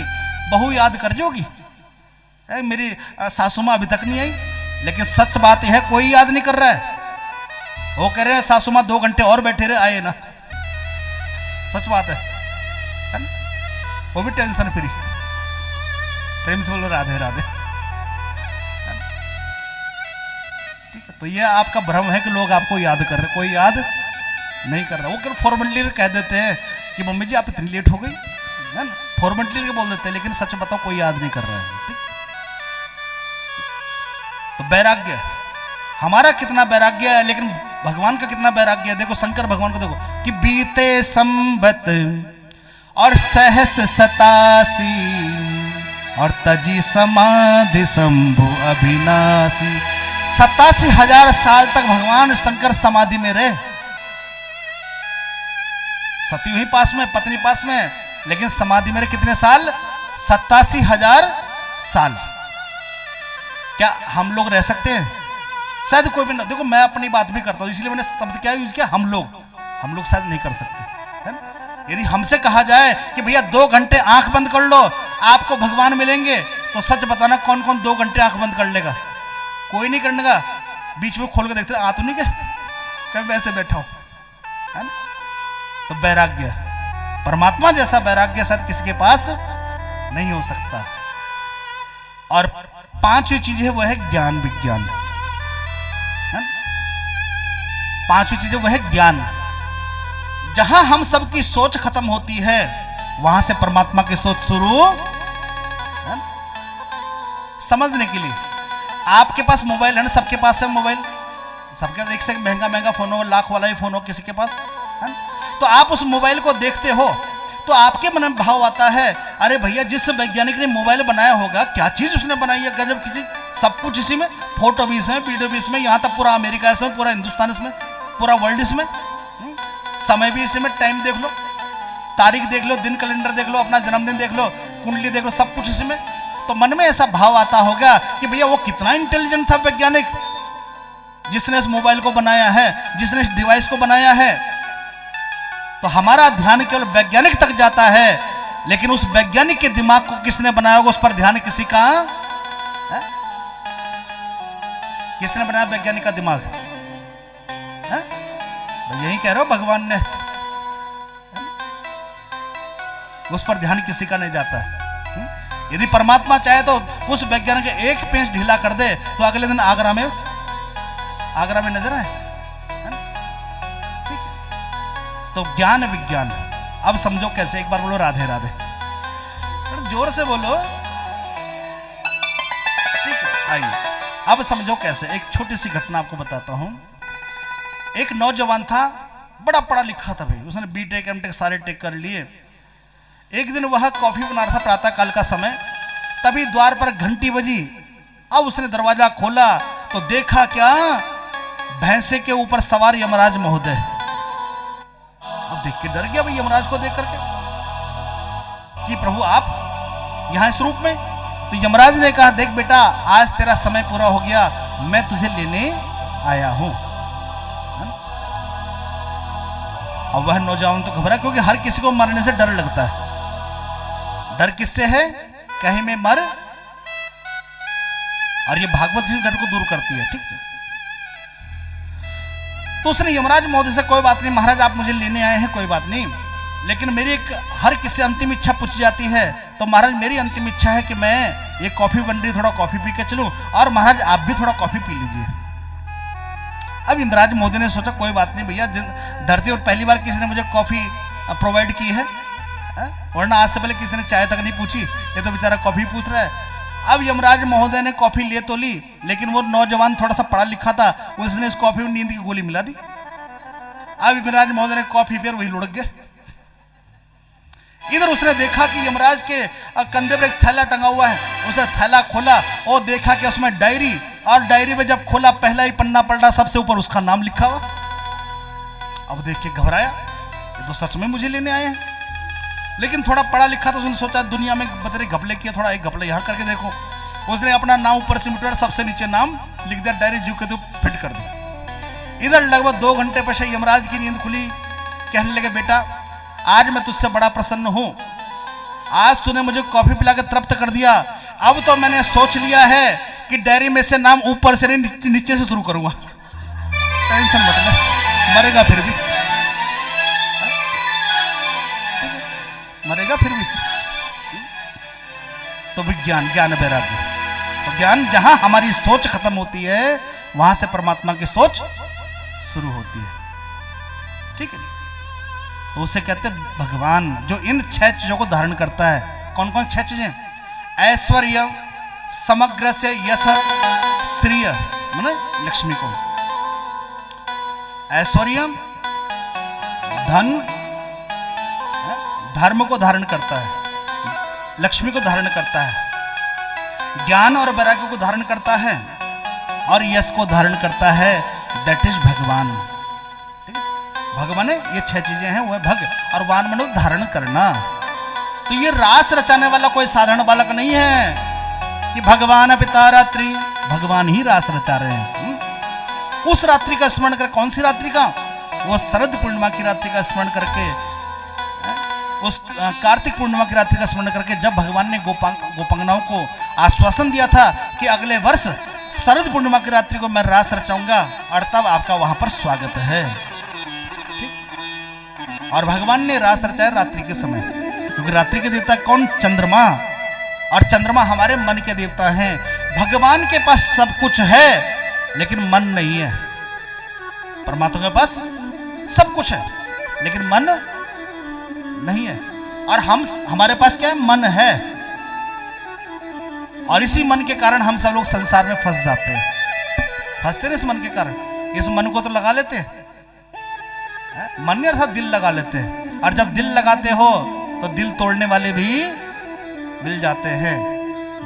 बहू याद कर जोगी। मेरी सासू मां अभी तक नहीं आई, लेकिन सच बात है कोई याद नहीं कर रहा है। वो कह रहे हैं सासू मां 2 घंटे और बैठे रहे, आए ना। सच बात है ना? वो भी टेंशन फ्री। प्रेम से बोलो राधे राधे। ठीक है, तो ये आपका भ्रम है कि लोग आपको याद कर रहे, कोई याद नहीं कर रहा। वो केवल फॉर्मेलिटी कह देते हैं कि मम्मी जी आप इतनी लेट हो गई, है ना, फॉर्मेलिटी बोल देते हैं, लेकिन सच बताओ कोई याद नहीं कर रहा है। ठीक, तो वैराग्य, हमारा कितना वैराग्य है, लेकिन भगवान का कितना वैराग्य है। देखो शंकर भगवान को देखो कि बीते संबत और सहस 87 और तजी समाधि शंभु अभिनाशी। 87,000 साल तक भगवान शंकर समाधि में रहे। सती वहीं पास में, पत्नी पास में, लेकिन समाधि में रहे कितने साल? 87,000 साल। क्या हम लोग रह सकते हैं? शायद कोई भी ना। देखो मैं अपनी बात भी करता हूं, इसलिए मैंने शब्द क्या यूज किया, हम लोग शायद नहीं कर सकते, है ना? यदि हमसे कहा जाए कि भैया 2 घंटे आंख बंद कर लो, आपको भगवान मिलेंगे, तो सच बताना कौन कौन 2 घंटे आंख बंद कर लेगा? कोई नहीं करने का। बीच में खोल के देखते आ तो नहीं क्या, कभी वैसे बैठा हो, है ना? तो वैराग्य, परमात्मा जैसा वैराग्य शायद किसी के पास नहीं हो सकता। और 5वीं चीज है, वह है ज्ञान विज्ञान। 5वीं चीज वह है ज्ञान। जहां हम सबकी सोच खत्म होती है, वहां से परमात्मा की सोच शुरू है। समझने के लिए आपके पास मोबाइल है ना, सबके पास है मोबाइल, सबके एक से महंगा फोन हो, लाख वाला ही फोन हो किसी के पास, है ना? तो आप उस मोबाइल को देखते हो तो आपके मन में भाव आता है, अरे भैया जिस वैज्ञानिक ने मोबाइल बनाया होगा, क्या चीज उसने बनाई है, गजब की चीज, सब कुछ इसी में, फोटो भी इसमें, वीडियो भी इसमें, यहाँ तक पूरा अमेरिका इसमें, पूरा हिंदुस्तान इसमें, पूरा वर्ल्ड इसमें, समय भी इसी में, टाइम देख लो, तारीख देख लो, दिन कैलेंडर देख लो, अपना जन्मदिन देख लो, कुंडली देख लो, सब कुछ इसी में। तो मन में ऐसा भाव आता होगा कि भैया वो कितना इंटेलिजेंट था वैज्ञानिक, जिसने इस मोबाइल को बनाया है, जिसने इस डिवाइस को बनाया है। तो हमारा ध्यान केवल वैज्ञानिक तक जाता है, लेकिन उस वैज्ञानिक के दिमाग को किसने बनाया होगा, उस पर ध्यान किसी का है? किसने बनाया वैज्ञानिक का दिमाग? है? यही कह रहे हो, भगवान ने। उस पर ध्यान किसी का नहीं जाता है। यदि परमात्मा चाहे तो उस वैज्ञानिक एक पेंच ढीला कर दे, तो अगले दिन आगरा में नजर आए। तो ज्ञान विज्ञान, अब समझो कैसे, एक बार बोलो राधे राधे, जोर से बोलो, ठीक है? आइए अब समझो कैसे। एक छोटी सी घटना आपको बताता हूं। एक नौजवान था, बड़ा पढ़ा लिखा था भाई, उसने बीटेक एमटेक सारे टेक कर लिए। एक दिन वह कॉफी बना रहा था, प्रातः काल का समय, तभी द्वार पर घंटी बजी। अब उसने दरवाजा खोला तो देखा क्या, भैंसे के ऊपर सवार यमराज महोदय। अब देख के डर गया भाई यमराज को देख करके कि प्रभु आप यहां इस रूप में। तो यमराज ने कहा, देख बेटा, आज तेरा समय पूरा हो गया, मैं तुझे लेने आया हूं। अब वह नौजवान तो घबरा, क्योंकि हर किसी को मरने से डर लगता है। डर किससे है? कहीं में मर, और ये भागवत से डर को दूर करती है, ठीक है? तो उसने यमराज महोदय से, कोई बात नहीं महाराज, आप मुझे लेने आए हैं, कोई बात नहीं, लेकिन मेरी एक हर किसी अंतिम इच्छा पूछी जाती है। तो महाराज मेरी अंतिम इच्छा है कि मैं, ये कॉफी बन रही, थोड़ा कॉफी पी के चलूं, और महाराज आप भी थोड़ा कॉफी पी लीजिए। अब यमराज महोदय ने सोचा, कोई बात नहीं भैया, धरती पर पहली बार किसी ने मुझे कॉफी प्रोवाइड की है, वरना आज से पहले किसी ने चाय तक नहीं पूछी, ये तो बेचारा कॉफी पूछ रहा है। अब यमराज महोदय ने कॉफी ले तो ली, लेकिन वो नौजवान थोड़ा सा पढ़ा लिखा था, उसने इस कॉफी में नींद की गोली मिला दी। अब यमराज महोदय ने कॉफी पी, वही लुढ़क गया। इधर उसने देखा कि यमराज के कंधे पर एक थैला टंगा हुआ है। उसने थैला खोला और देखा कि उसमें डायरी, और डायरी में जब खोला, पहला ही पन्ना पलटा, सबसे ऊपर उसका नाम लिखा हुआ। अब देख के घबराया, ये तो सच में मुझे लेने आए हैं। लेकिन थोड़ा पढ़ा लिखा तो उसने सोचा, दुनिया में बतेरे घपले किए, थोड़ा एक घपले यहाँ करके देखो। उसने अपना नाम ऊपर से मिटाया, सबसे नीचे नाम लिख दिया, डायरी जू के तो फिट कर दी। इधर लगभग 2 घंटे पश्चात यमराज की नींद खुली। कहने लगे, बेटा आज मैं तुझसे बड़ा प्रसन्न हूं, आज तूने मुझे कॉफी पिला के तृप्त कर दिया। अब तो मैंने सोच लिया है कि डायरी में से नाम ऊपर से नहीं, नीचे से शुरू करूंगा। टेंशन मत ले, मरेगा फिर भी, मरेगा फिर भी। तो विज्ञान, ज्ञान वैराग्य, तो ज्ञान, जहां हमारी सोच खत्म होती है, वहां से परमात्मा की सोच शुरू होती है, ठीक है? तो उसे कहते हैं भगवान, जो इन 6 चीजों को धारण करता है। कौन कौन 6 चीजें? ऐश्वर्य, समग्र से यश, श्रीय, माने लक्ष्मी को, ऐश्वर्य, धन, धर्म को धारण करता है, लक्ष्मी को धारण करता है, ज्ञान और वैराग्य को धारण करता है और यश को धारण करता है, दैट इज भगवान। ठीक है, भगवान है, ये 6 चीजें हैं, वो है भग और वान मनो धारण करना। तो ये रास रचाने वाला कोई साधारण बालक नहीं है कि भगवान पिता रात्रि, भगवान ही रास रचा रहे हैं। उस रात्रि का स्मरण कर, कौन सी रात्रि का? वो शरद पूर्णिमा की रात्रि का स्मरण करके, उस कार्तिक पूर्णिमा की रात्रि का स्मरण करके, जब भगवान ने गोपांगनाओं को आश्वासन दिया था कि अगले वर्ष शरद पूर्णिमा की रात्रि को मैं रास रचाऊंगा और तब आपका वहां पर स्वागत है। ठीक? और भगवान ने रास रचाया रात्रि के समय, क्योंकि रात्रि के देवता कौन? चंद्रमा। और चंद्रमा हमारे मन के देवता हैं। भगवान के पास सब कुछ है लेकिन मन नहीं है। परमात्मा के पास सब कुछ है लेकिन मन नहीं है। और हमारे पास क्या है? मन है। और इसी मन के कारण हम सब लोग संसार में फंस जाते हैं। फंसते हैं इस मन के कारण। इस मन को तो लगा लेते हैं, मन नहीं अर्थात दिल लगा लेते हैं। और जब दिल लगाते हो तो दिल तोड़ने वाले भी मिल जाते हैं।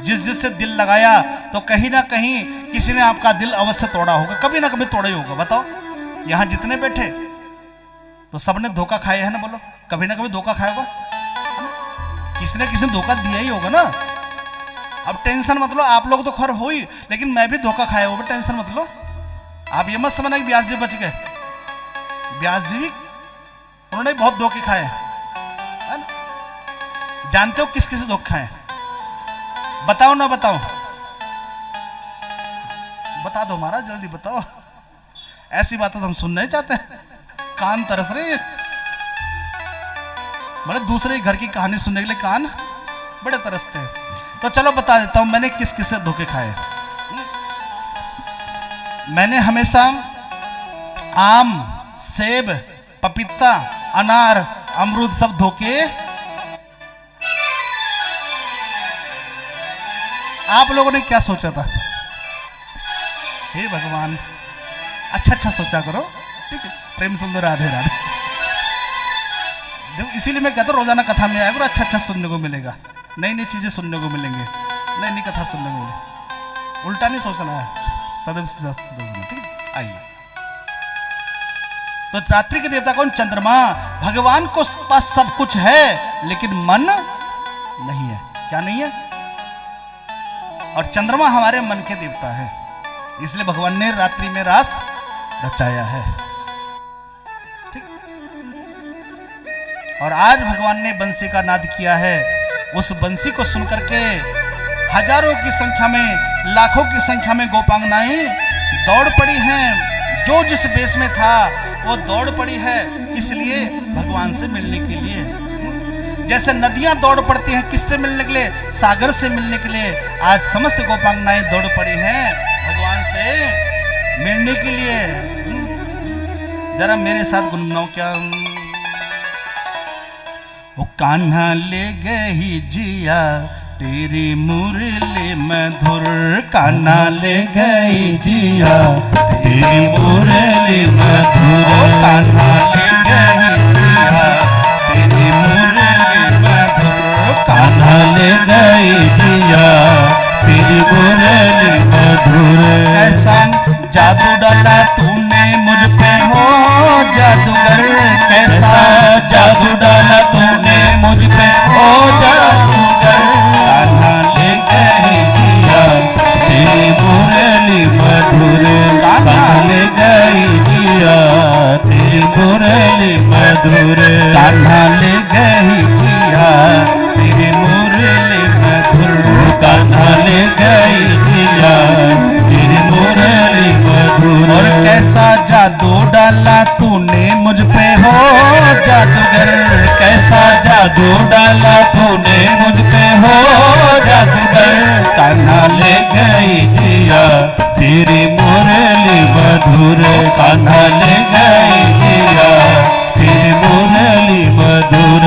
जिससे दिल लगाया तो कहीं ना कहीं किसी ने आपका दिल अवश्य तोड़ा होगा, कभी ना कभी तोड़ा ही होगा। बताओ, यहां जितने बैठे तो सबने धोखा खाया है ना? बोलो, कभी ना कभी धोखा खाया होगा, किसी ने धोखा दिया ही होगा ना। अब टेंशन मत लो, आप लोग तो खैर हो ही, लेकिन मैं भी धोखा खाया हूं, टेंशन मत लो। आप ये मत समझना कि ब्यास जी बच गए। ब्यास जी भी उन्होंने बहुत धोखे खाए है ना? जानते हो किस किस धोखे खाए? बताओ ना, बताओ, बता दो महाराज, जल्दी बताओ। ऐसी बातें तो हम सुनना ही चाहते हैं, कान तरस रहे हैं। मतलब दूसरे घर की कहानी सुनने के लिए कान बड़े तरसते हैं। तो चलो बता देता हूं मैंने किस किस से धोखे खाए। मैंने हमेशा आम, सेब, पपीता, अनार, अमरूद सब धोखे। आप लोगों ने क्या सोचा था? हे भगवान, अच्छा अच्छा सोचा करो, ठीक है? प्रेम सुंदर राधे राधे। देखो, इसीलिए मैं कहता हूं रोजाना कथा में आया करो, अच्छा अच्छा सुनने को मिलेगा, नई नई चीजें सुनने को मिलेंगे, नई नई कथा सुनने को मिलेगी। उल्टा नहीं सोचना है, सदैव सोचना। ठीक है, आइए। तो रात्रि के देवता कौन? चंद्रमा। भगवान को पास सब कुछ है लेकिन मन नहीं है। क्या नहीं है? और चंद्रमा हमारे मन के देवता है, इसलिए भगवान ने रात्रि में रास रचाया है। ठीक? और आज भगवान ने बंसी का नाद किया है। उस बंसी को सुनकर के हजारों की संख्या में, लाखों की संख्या में गोपांगनाएं दौड़ पड़ी हैं। जो जिस बेस में था वो दौड़ पड़ी है, इसलिए भगवान से मिलने के लिए। जैसे नदियां दौड़ पड़ती हैं किससे मिलने के लिए? सागर से मिलने के लिए। आज समस्त गोपांगनाएं दौड़ पड़ी हैं भगवान से मिलने के लिए। जरा मेरे साथ गुनगुनाओ क्या? वो कान्हा ले गई जिया तेरी मुरली मधुर, कान्हा ले गई जिया तेरी मुरली मधुर, कान्हा ले गई जिया तेरी मुरली मधुर, कान्हा ले गई जिया तेरी मुरली मधुर। कैसा जादू डाला तूने मुझ पे हो जादूगर, कैसा जादू डाला तूने मुझ पे हो जादूगर, कान्हा ले गई जिया तेरी मुरली मधुर, कान्हा ले गई जिया तेरी मुरली मधुर, कान्हा ले गई जिया तेरी मुरली मधुर, कान्हा ले गई जिया तेरी मुरली मधुर। और कैसा जादू डाला तूने मुझ पे हो जादूगर, कैसा जादू डाला तूने मुझ पे हो जादूगर, कान्हा ले गई जिया तेरी मुरली मधुर, कान्हा ले गई जिया तेरी मुरली मधुर।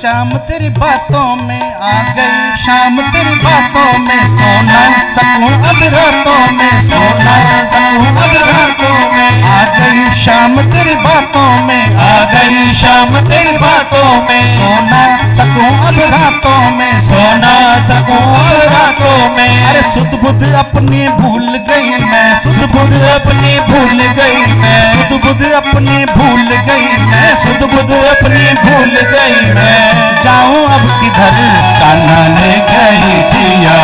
शाम तेरी बातों में आ गई शाम तेरी बातों में सोना सकूं अब रातों में सोना सकूं अब रातों में आ गई शाम तेरी बातों में आ गई शाम तेरी बातों में सोना सकूं अब रातों में सोना सकूं अब रातों में। अरे सुध बुध अपनी भूल गई मैं सुध बुध अपनी भूल गई मैं सुध बुध अपनी भूल गई मैं सुध बुध अपनी भूल गई मैं जाऊं अब किधर कान्हा ले गई जिया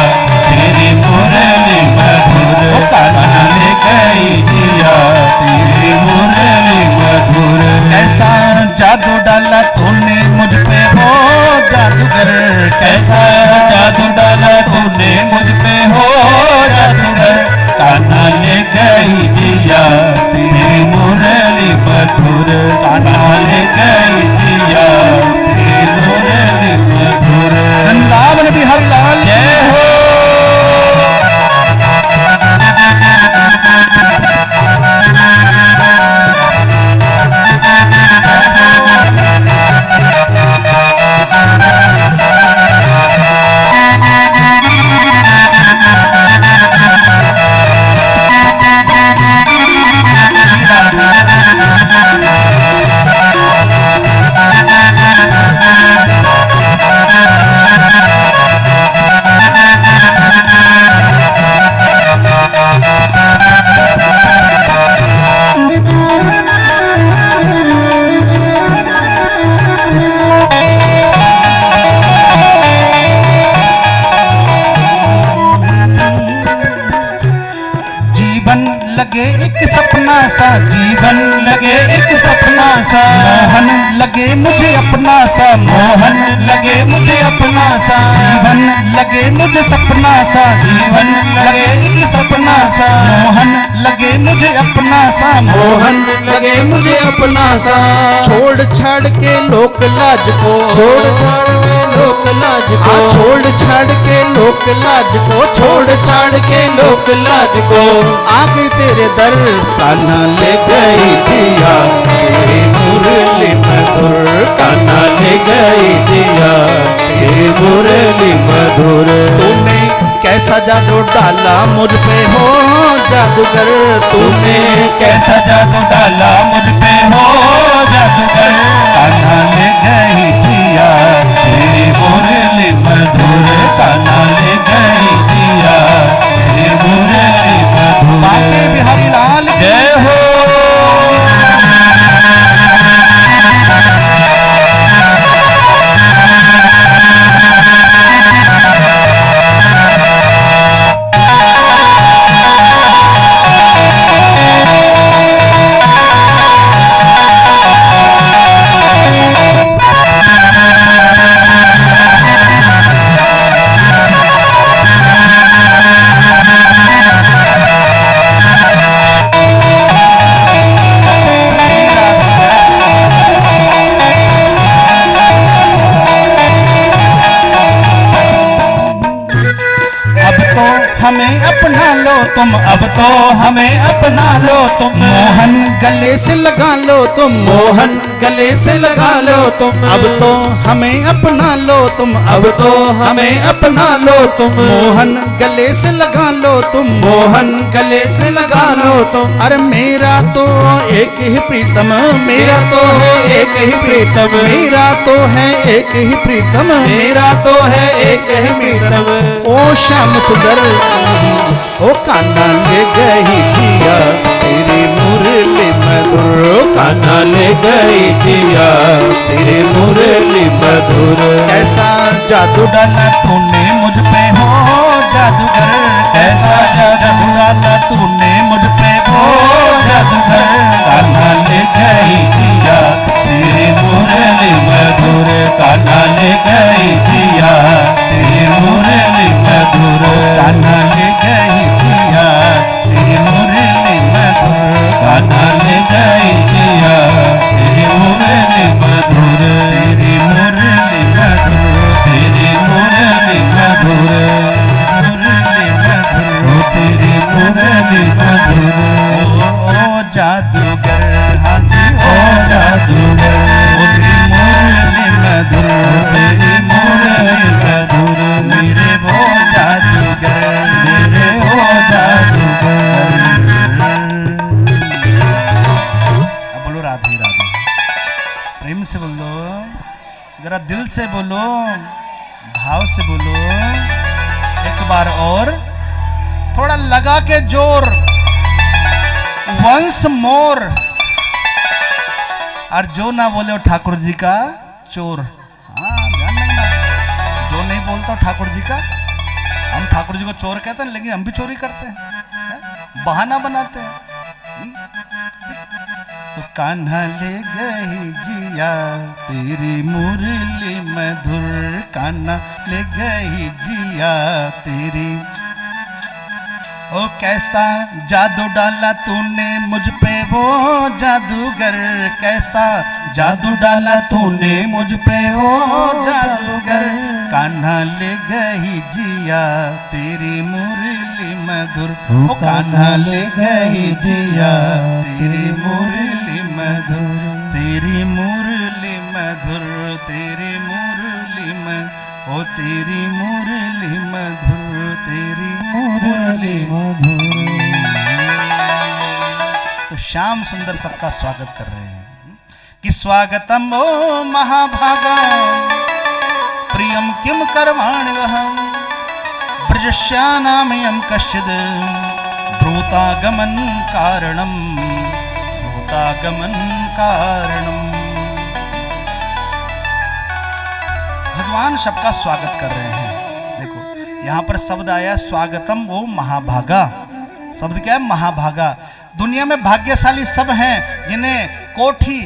तेरी मुरली मधुर कान्हा ले गई जिया तेरी मुरली मधुर। कैसा जादू डाला तूने मुझ पे हो जादूगर कैसा जादू डाला तूने मुझ पे हो जादूगर कान्हा ले गई जिया तेरी मुरली मधुर कान्हा ले गई जिया तेरी मुरली मधुर। वृंदावन बिहारी लाल जय हो। लगे एक सपना सा जीवन लगे एक सपना सा मोहन लगे मुझे अपना सा मोहन लगे मुझे अपना सा जीवन लगे मुझे सपना सा जीवन लगे एक सपना सा मोहन लगे मुझे अपना सा मोहन लगे मुझे अपना सा। छोड़ छाड़ के लोक लाज को छोड़ छाड़ के लोक लाज को छोड़ छाड़ के लोक लाज को छोड़ छाड़ के लोक लाज को आगे तेरे दर कान्हा ले गई जिया तेरी मुरली मधुर कान्हा ले गई जिया तेरी मुरली मधुर। तूने कैसा जादू डाला मुझ पे हो जादूगर तूने कैसा जादू डाला मुझ पे हो जादूगर कान्हा ले गई जिया तेरी मुरली मधुर कान्हा ले गई जिया तेरी मुरली मधुर। बांके बिहारी लाल जय हो। हमें अपना लो तुम अब तो हमें अपना लो तुम मोहन गले से लगा लो तुम मोहन गले से लगा लो तुम अब तो हमें अपना लो तुम अब तो हमें अपना लो तुम मोहन गले से लगा लो तुम मोहन गले से लगा लो तुम। अरे मेरा तो एक ही प्रीतम मेरा तो है एक ही प्रीतम मेरा तो है एक ही प्रीतम मेरा तो है एक ही प्रीतम। ओ श्याम सुंदर ओ कान्हा ले गई जिया तेरी मुरली मधुर कान्हा ले गई जिया तेरी मुरली मधुर। कैसा जादू डाला तूने मुझ पे हो जादूगर कैसा जादू डाला तूने मुझ पे हो जादूगर कान्हा ले गई जिया तेरी मुरली मधुर कान्हा ले गई जिया तेरी मुरली मधुर कान्हा ले गई जिया तेरी मुरली मधुर कान्हा ले गई जिया तेरी मुरली मधुर तेरी मुरली मधुर तेरी मुरली मधुर मुरली मधुर तेरी मुरली मधुर प्रेम से बोलो, जरा दिल से बोलो, भाव से बोलो, एक बार और थोड़ा लगा के जोर, वंस मोर। और जो ना बोले वो ठाकुर जी का चोर। हाँ ध्यान रखना, जो नहीं बोलता ठाकुर जी का, हम ठाकुर जी को चोर कहते हैं लेकिन हम भी चोरी करते हैं, बहाना बनाते हैं। तो कान्हा ले गई जिया तेरी मुरली मधुर, कान्हा ले गई जिया तेरी। ओ कैसा जादू डाला तूने मुझ पे वो जादूगर, कैसा जादू डाला तूने मुझ पे वो जादूगर। कान्हा ले गई जिया तेरी मुरली मधुर, ओ कान्हा ले गई जिया तेरी मुरली मधुर, तेरी मुरली मधुर, तेरी मुरली मधुर, ओ तेरी मुरली मधुर, तेरी मुरली मधुर। तो श्याम सुंदर सबका स्वागत कर रहे हैं कि स्वागतम ओ महाभागा प्रियम किम करवाण्यहम् ब्रजस्यानामयं कश्चिद् ब्रूतागमन कारणम, ब्रूतागमन कारणम। भगवान सबका स्वागत कर रहे हैं। देखो यहाँ पर शब्द आया स्वागतम वो महाभागा। शब्द क्या है? महाभागा। दुनिया में भाग्यशाली सब हैं जिन्हें कोठी,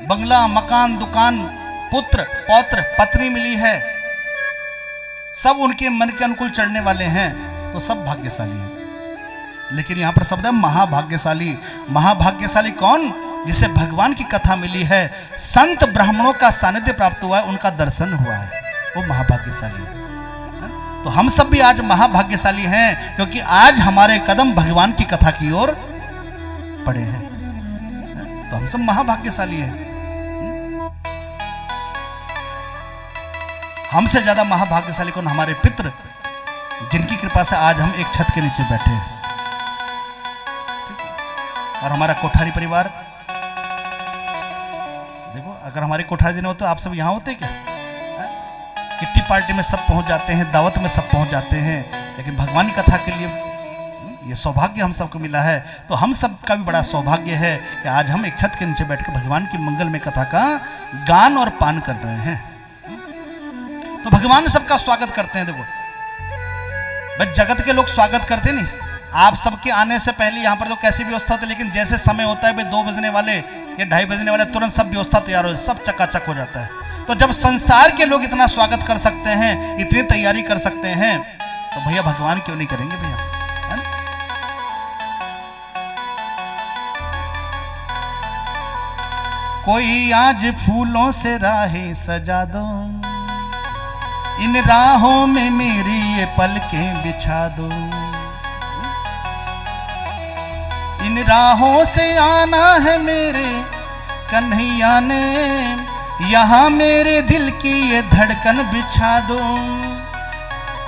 बंगला, मकान, दुकान, पुत्र, पौत्र, पत्नी मिली है, सब उनके मन के अनुकूल चढ़ने वाले हैं, तो सब भाग्यशाली हैं। लेकिन यहाँ पर शब्द है महाभाग्यशाली। महाभाग्यशाली कौन? जिसे भगवान की कथा मिली है, संत ब्राह्मणों का सानिध्य प्राप्त हुआ है, उनका दर्शन हुआ है, वो महाभाग्यशाली है। तो हम सब भी आज महाभाग्यशाली हैं क्योंकि आज हमारे कदम भगवान की कथा की ओर पड़े हैं। तो हम सब महाभाग्यशाली हैं। हमसे ज्यादा महाभाग्यशाली कौन? हमारे पितृ, जिनकी कृपा से आज हम एक छत के नीचे बैठे हैं। और हमारा कोठारी परिवार, देखो अगर हमारे कोठारी दिन होते तो आप सब यहाँ होते क्या? किट्टी पार्टी में सब पहुंच जाते हैं, दावत में सब पहुंच जाते हैं, लेकिन भगवान की कथा के लिए ये सौभाग्य हम सबको मिला है। तो हम सब का भी बड़ा सौभाग्य है कि आज हम एक छत के नीचे बैठकर भगवान की मंगल में कथा का गान और पान कर रहे हैं। तो भगवान सबका स्वागत करते हैं। देखो बस जगत के लोग स्वागत करते नहीं। आप सबके आने से पहले यहाँ पर तो कैसी व्यवस्था होती है, लेकिन जैसे समय होता है भाई 2 बजने वाले या 2:30 बजने वाले, तुरंत सब व्यवस्था तैयार हो, सब चकाचक हो जाता है। तो जब संसार के लोग इतना स्वागत कर सकते हैं, इतनी तैयारी कर सकते हैं, तो भैया भगवान क्यों नहीं करेंगे भैया? कोई आज फूलों से राहें सजा दो, इन राहों में मेरी ये पलकें बिछा दो, इन राहों से आना है मेरे कन्हैया ने, यहाँ मेरे दिल की ये धड़कन बिछा दो,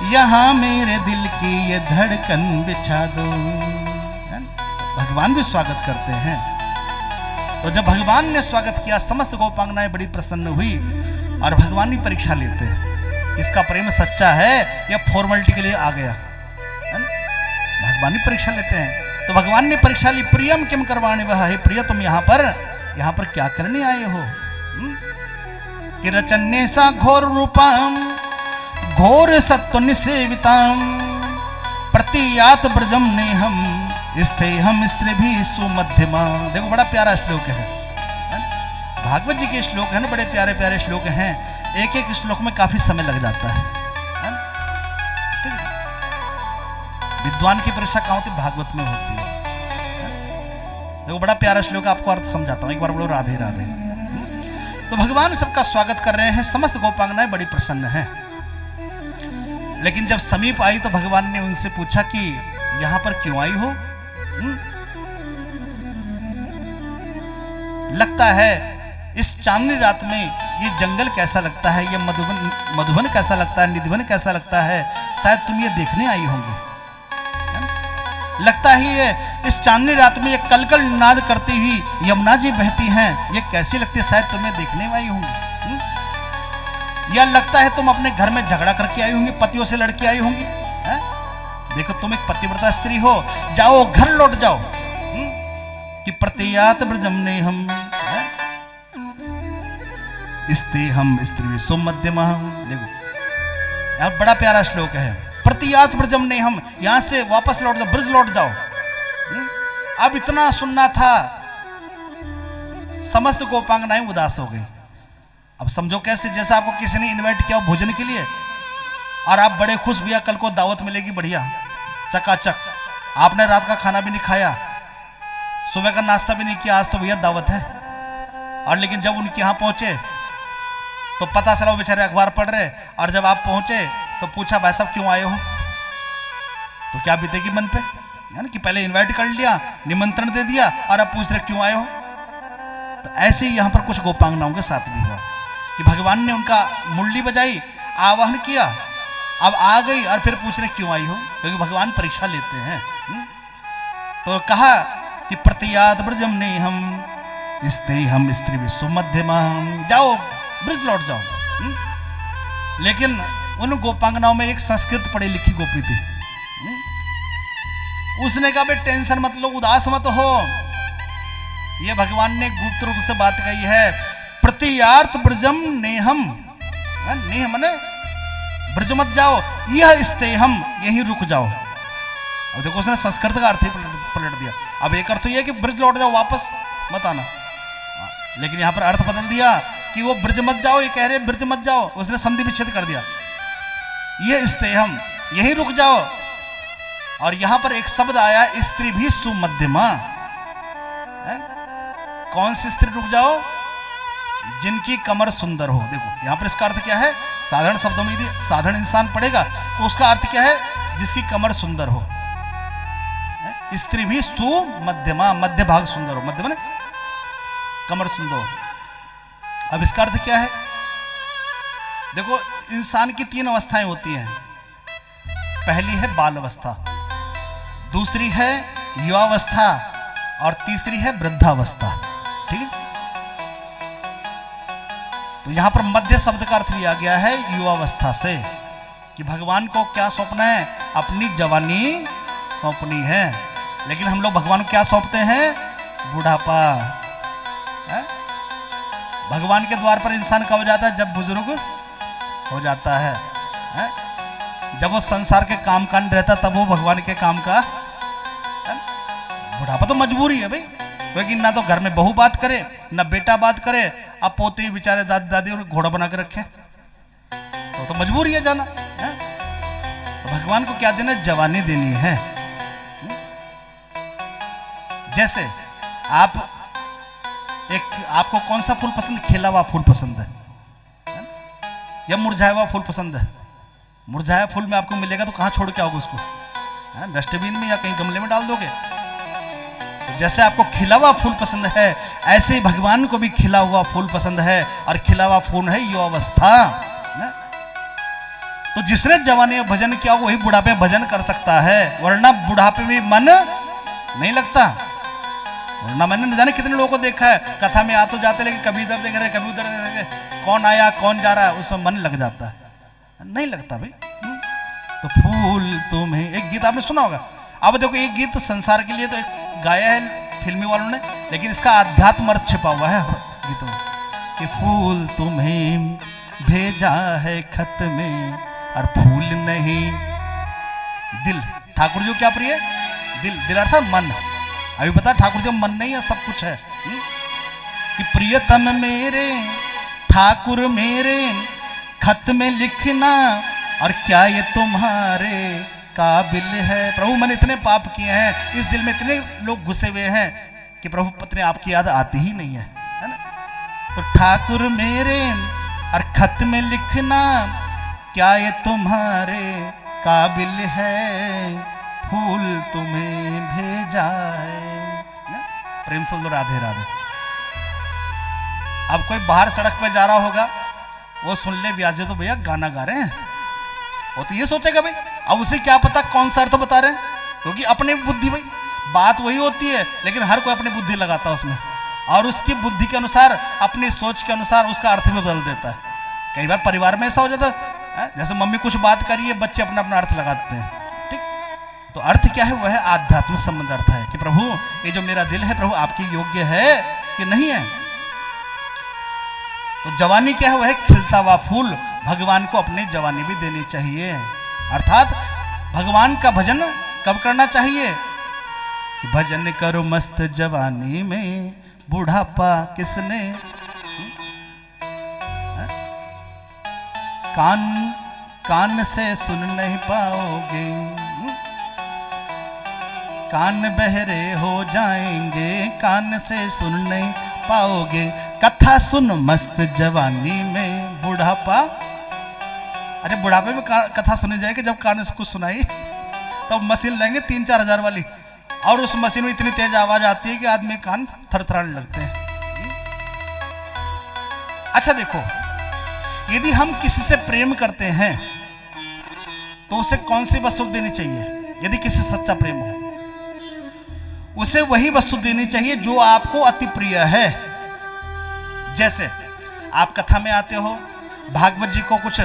यहाँ मेरे दिल की ये धड़कन बिछा दो। भगवान भी स्वागत करते हैं। तो जब भगवान ने स्वागत किया, समस्त गोपांगनाएं बड़ी प्रसन्न हुई और भगवान भी परीक्षा लेते हैं, इसका प्रेम सच्चा है या फॉर्मेलिटी के लिए आ गया। भगवान भी परीक्षा लेते हैं। तो भगवान ने परीक्षा ली, प्रियम किम करवाणे वह, हे प्रिय तुम यहाँ पर क्या करने आए हो? कि रचन्ने सा घोर रूपम घोर सत्व निसेविताम प्रतियात ब्रजम ने हम स्त्री भी सुमध्यमा। देखो बड़ा प्यारा श्लोक है, भागवत जी के श्लोक है ना, बड़े प्यारे प्यारे श्लोक हैं। एक एक श्लोक में काफी समय लग जाता है। विद्वान की परीक्षा कहाँ होती? भागवत में होती है। देखो बड़ा प्यारा श्लोक, आपको अर्थ समझाता हूं, एक बार बोलो राधे राधे। तो भगवान सबका स्वागत कर रहे हैं, समस्त गोपांगनाएं बड़ी प्रसन्न हैं। लेकिन जब समीप आई तो भगवान ने उनसे पूछा कि यहां पर क्यों आई हो? लगता है इस चांदनी रात में ये जंगल कैसा लगता है, ये मधुबन कैसा लगता है, निधिवन कैसा लगता है, शायद तुम ये देखने आई होंगी। लगता ही है इस चांदनी रात में ये कलकल नाद करती हुई यमुना जी बहती हैं, ये कैसी लगती है? शायद तुम्हें देखने में आई होंगी, या लगता है तुम अपने घर में झगड़ा करके आई होंगी, पतियों से लड़के आई होंगी। है? देखो तुम एक पतिव्रता स्त्री हो, जाओ घर लौट जाओ। कि प्रतियात ब्रजमने हम स्ते हम स्त्री सुमध्यमा। देखो यहाँ बड़ा प्यारा श्लोक है, प्रतियात ब्रजमने हम, यहां से वापस लौट जाओ, ब्रज लौट जाओ। अब इतना सुनना था, समस्त गोपांगनाएं उदास हो गई। अब समझो कैसे, जैसा आपको किसी ने इनवाइट किया भोजन के लिए और आप बड़े खुश, भैया कल को दावत मिलेगी बढ़िया चकाचक, आपने रात का खाना भी नहीं खाया, सुबह का नाश्ता भी नहीं किया, आज तो भैया दावत है। और लेकिन जब उनके यहाँ पहुंचे तो पता चला वो बेचारे अखबार पढ़ रहे, और जब आप पहुंचे तो पूछा भाई साहब क्यों आए हो, तो क्या बीतेगी मन पे, है ना? कि पहले इनवाइट कर लिया, निमंत्रण दे दिया, और अब पूछ रहे क्यों आए हो। तो ऐसे ही यहां पर कुछ गोपांगनाओं के साथ भी हुआ कि भगवान ने उनका मुरली बजाई, आवाहन किया, अब आ गई और फिर पूछ रहे क्यों आई हो, क्योंकि भगवान परीक्षा लेते हैं। तो कहा कि प्रतियात ब्रजमने हम स्ते हम स्त्री सुमध्यमा, जाओ ब्रज लौट जाओ। लेकिन उन गोपांगनाओं में एक संस्कृत पढ़ी लिखी गोपी थी। उसने कहा भाई टेंशन मत लो, उदास मत हो, ये भगवान ने गुप्त रूप से बात कही है, प्रतियार्थ ब्रजम नेहम, नेह मने ब्रज मत जाओ, यह स्ते हम, यहीं रुक जाओ। अब देखो उसने संस्कृत का अर्थ ही पलट दिया। अब एक अर्थ ये कि ब्रज लौट जाओ, वापस मत आना, लेकिन यहां पर अर्थ बदल दिया कि वो ब्रज मत जाओ, ये कह रहे ब्रज मत जाओ, उसने संधि विच्छेद कर दिया, ये स्ते हम, यहीं रुक जाओ। और यहां पर एक शब्द आया, स्त्री भी सुमध्यमा। कौन सी स्त्री रुक जाओ? जिनकी कमर सुंदर हो। देखो यहां पर इसका अर्थ क्या है, साधारण शब्दों में यदि साधारण इंसान पढ़ेगा तो उसका अर्थ क्या है, जिसकी कमर सुंदर हो। स्त्री भी सुमध्यमा, मध्य भाग सुंदर हो, मध्य माने कमर सुंदर हो। अब इसका अर्थ क्या है? देखो इंसान की 3 अवस्थाएं होती हैं, पहली है बाल अवस्था, दूसरी है युवावस्था और तीसरी है वृद्धावस्था। ठीक है, तो यहां पर मध्य शब्द का अर्थ लिया गया है युवावस्था से, कि भगवान को क्या सौंपना है, अपनी जवानी सौंपनी है। लेकिन हम लोग भगवान को क्या सौंपते हैं? बुढ़ापा। भगवान के द्वार पर इंसान कब जाता है? जब बुजुर्ग हो जाता है। जब वो संसार के काम कांड रहता तब वो भगवान के काम का, बुढ़ापा तो मजबूरी है भाई, क्योंकि ना तो घर में बहू बात करे, ना बेटा बात करे, अब पोते ही बेचारे दादी दादी और घोड़ा बना के रखे, तो मजबूरी है जाना। तो भगवान को क्या देना? जवानी देनी है। जैसे आपको कौन सा फूल पसंद? खिला हुआ फूल पसंद है या मुरझाया हुआ फूल पसंद है? मुरझाया फूल में आपको मिलेगा तो कहां छोड़ के आओगे उसको? डस्टबिन में या कहीं गमले में डाल दोगे? तो जैसे आपको खिला हुआ फूल पसंद है, ऐसे ही भगवान को भी खिला हुआ फूल पसंद है, और खिला हुआ फूल है युवावस्था। तो जिसने जवानी में भजन किया वही बुढ़ापे में भजन कर सकता है, वरना बुढ़ापे में मन नहीं लगता। वरना मैंने न जाने कितने लोगों को देखा है, कथा में आ तो जाते लेकिन कभी इधर देख रहे कभी उधर देख रहे, कौन आया कौन जा रहा है, उसमें मन लग जाता है, नहीं लगता भाई। तो फूल तुम्हें, एक गीत आपने सुना होगा। अब देखो एक गीत संसार के लिए तो एक गाया है फिल्मी वालों ने, लेकिन इसका आध्यात्म अर्थ छिपा हुआ है गीतों में, कि फूल तुम्हें भेजा है खत में और फूल नहीं दिल। ठाकुर जी क्या प्रिय? दिल। दिल अर्थात मन। अभी बता ठाकुर जी मन नहीं है, सब कुछ है। कि प्रियतम मेरे ठाकुर मेरे खत में लिखना, और क्या ये तुम्हारे काबिल है? प्रभु मैंने इतने पाप किए हैं, इस दिल में इतने लोग घुसे हुए हैं कि प्रभु पत्नी आपकी याद आती ही नहीं है, है ना? तो ठाकुर मेरे और खत में लिखना, क्या ये तुम्हारे काबिल है? फूल तुम्हें भेजा है। प्रेम से बोलो राधे राधे। अब कोई बाहर सड़क पे जा रहा होगा, वो सुन ले व्यास जी तो भैया गाना गा रहे हैं, वो तो ये सोचेगा भाई, अब उसे क्या पता कौन सा अर्थ बता रहे हैं, क्योंकि अपनी बुद्धि भाई। बात वही होती है, लेकिन हर कोई अपनी बुद्धि लगाता है उसमें, और उसकी बुद्धि के अनुसार, अपनी सोच के अनुसार उसका अर्थ भी बदल देता है। कई बार परिवार में ऐसा हो जाता है, जैसे मम्मी कुछ बात करिए, बच्चे अपना अपना अर्थ लगाते हैं। ठीक, तो अर्थ क्या है? वह है आध्यात्मिक संबंध अर्थ है कि प्रभु ये जो मेरा दिल है प्रभु आपकी योग्य है कि नहीं है। तो जवानी क्या है? वह है खिलता हुआ फूल। भगवान को अपनी जवानी भी देनी चाहिए, अर्थात भगवान का भजन कब करना चाहिए? कि भजन करो मस्त जवानी में, बूढ़ापा किसने कान से सुन नहीं पाओगे, कान बहरे हो जाएंगे, कान से सुन नहीं पाओगे, कथा सुन मस्त जवानी में, बुढ़ापा। अरे बुढ़ापे में कथा सुनी जाएगी, जब कान से कुछ सुनाई तो मशीन लेंगे 3-4 हज़ार वाली, और उस मशीन में इतनी तेज आवाज आती है कि आदमी कान थरथराने लगते हैं। अच्छा देखो, यदि हम किसी से प्रेम करते हैं तो उसे कौन सी वस्तु देनी चाहिए? यदि किसी से सच्चा प्रेम हो, उसे वही वस्तु देनी चाहिए जो आपको अति प्रिय है। जैसे आप कथा में आते हो, भागवत जी को कुछ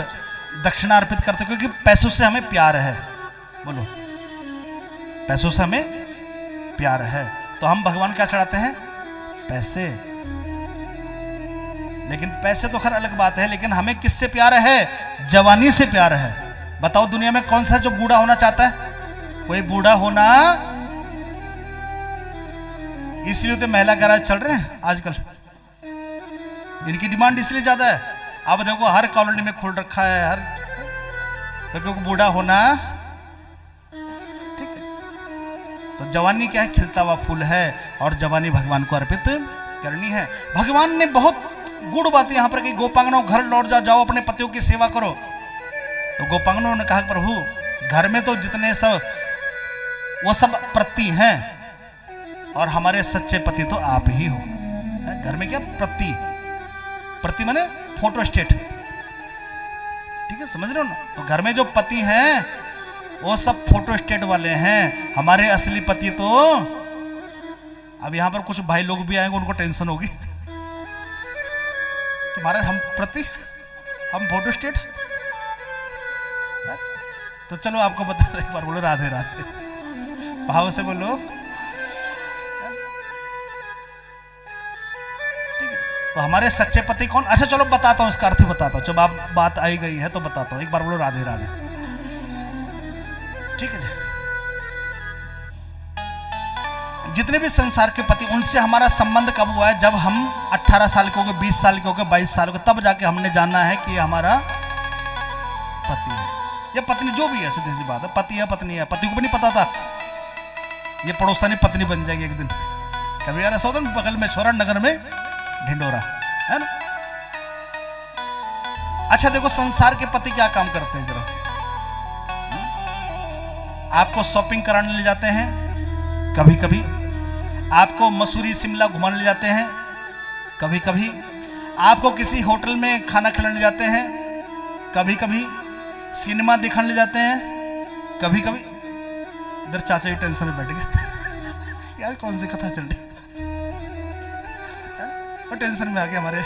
दक्षिणा अर्पित करते हो, क्योंकि पैसों से हमें प्यार है। बोलो, पैसों से हमें प्यार है, तो हम भगवान क्या चढ़ाते हैं? पैसे। लेकिन पैसे तो खैर अलग बात है, लेकिन हमें किससे प्यार है? जवानी से प्यार है। बताओ दुनिया में कौन सा जो बूढ़ा होना चाहता है? कोई बूढ़ा होना, इसलिए तो महिला गैराज चल रहे हैं आजकल, इनकी डिमांड इसलिए ज्यादा है। अब देखो हर कॉलोनी में खुल रखा है, हर तो क्योंकि बूढ़ा होना ठीक है। तो जवानी क्या है? खिलता हुआ फूल है, और जवानी भगवान को अर्पित करनी है। भगवान ने बहुत गुड़ बातें यहाँ पर कि गोपांगनों घर लौट जाओ अपने पतियों की सेवा करो। तो गोपांगनों ने कहा प्रभु घर में तो जितने सब वो सब प्रति हैं, और हमारे सच्चे पति तो आप ही हो। घर में क्या प्रति माने फोटो स्टेट, ठीक है, समझ रहे हो ना? तो घर में जो पति हैं वो सब फोटो स्टेट वाले हैं, हमारे असली पति तो। अब यहां पर कुछ भाई लोग भी आएंगे, उनको टेंशन होगी तुम्हारे हम प्रति, हम फोटो स्टेट। तो चलो आपको बता एक बार बोलो राधे राधे, भाव से बोलो। ठीक है, तो हमारे सच्चे पति कौन? अच्छा चलो बताता हूं, इसका अर्थ ही बताता हूं। जब आप बात आई गई है तो बताता हूं, एक बार बोलो राधे राधे। ठीक है जी। जितने भी संसार के पति, उनसे हमारा संबंध कब हुआ है? जब हम 18 साल के हो गए, 20 साल के हो गए, 22 साल के, तब जाके हमने जाना है कि हमारा पति है या पत्नी, जो भी है। सीधी सी बात है, पति है पत्नी है। पति को भी नहीं पता था ये पड़ोसा नहीं पत्नी बन जाएगी एक दिन। कभी यार ऐसा होता है बगल में छोरा, नगर में ढिंडोरा, है ना? अच्छा देखो, संसार के पति क्या काम करते हैं जरा। आपको शॉपिंग कराने ले जाते हैं, कभी कभी आपको मसूरी शिमला घुमाने ले जाते हैं, कभी कभी आपको किसी होटल में खाना खिलाने ले जाते हैं, कभी कभी सिनेमा दिखाने ले जाते हैं, कभी कभी। इधर चाचा ही टेंशन में बैठ गए यार कौन सी कथा चल रही है, और टेंशन में आ गए हमारे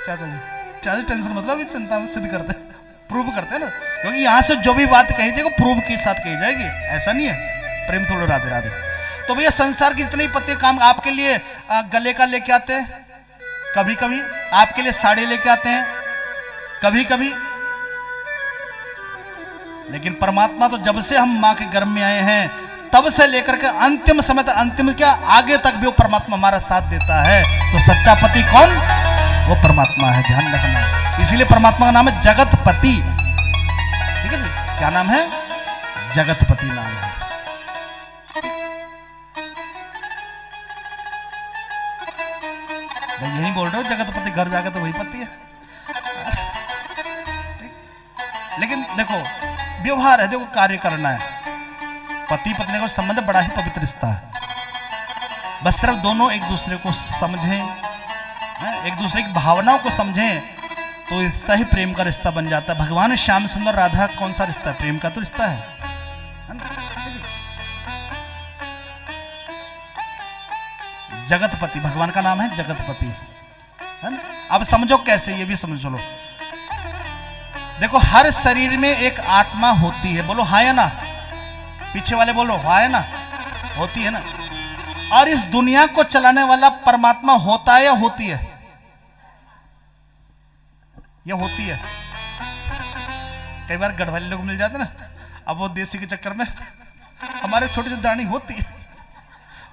चाचा जी। चाचा टेंशन मतलब ये चिंता में सिद्ध करते हैं, प्रूव करते हैं ना, क्योंकि यहाँ से जो भी बात कही जाएगी प्रूव के साथ कही जाएगी, ऐसा नहीं है। प्रेम से बोलो राधे राधे। तो भैया संसार के जितने पति काम आपके लिए गले का लेके आते हैं, कभी कभी आपके लिए साड़ी लेके आते हैं, कभी कभी। लेकिन परमात्मा तो जब से हम माँ के गर्भ में आए हैं तब से लेकर के अंतिम समय तक, अंतिम क्या आगे तक भी वो परमात्मा हमारा साथ देता है। तो सच्चा पति कौन? वो परमात्मा है, ध्यान रखना। इसीलिए परमात्मा का नाम है जगतपति। ठीक है जी, क्या नाम है? जगतपति नाम है। भाई यही बोल रहे हो, जगतपति घर जाकर तो वही पति है। लेकिन देखो व्यवहार है, देखो कार्य करना है। पति पत्नी का संबंध बड़ा ही पवित्र रिश्ता है। बस सिर्फ दोनों एक दूसरे को समझें, एक दूसरे की भावनाओं को समझें, तो रिश्ता ही प्रेम का रिश्ता बन जाता है। भगवान श्याम सुंदर राधा कौन सा रिश्ता है? प्रेम का तो रिश्ता है ना? जगतपति, भगवान का नाम है जगतपति, है ना। अब समझो कैसे, ये भी समझ लो। देखो हर शरीर में एक आत्मा होती है, बोलो हाँ या ना, पीछे वाले बोलो हाँ या ना, होती है ना। और इस दुनिया को चलाने वाला परमात्मा होता है या होती है? ये होती है। कई बार गढ़वाली लोग मिल जाते ना, अब वो देसी के चक्कर में हमारे छोटे छोटे दानी होती है,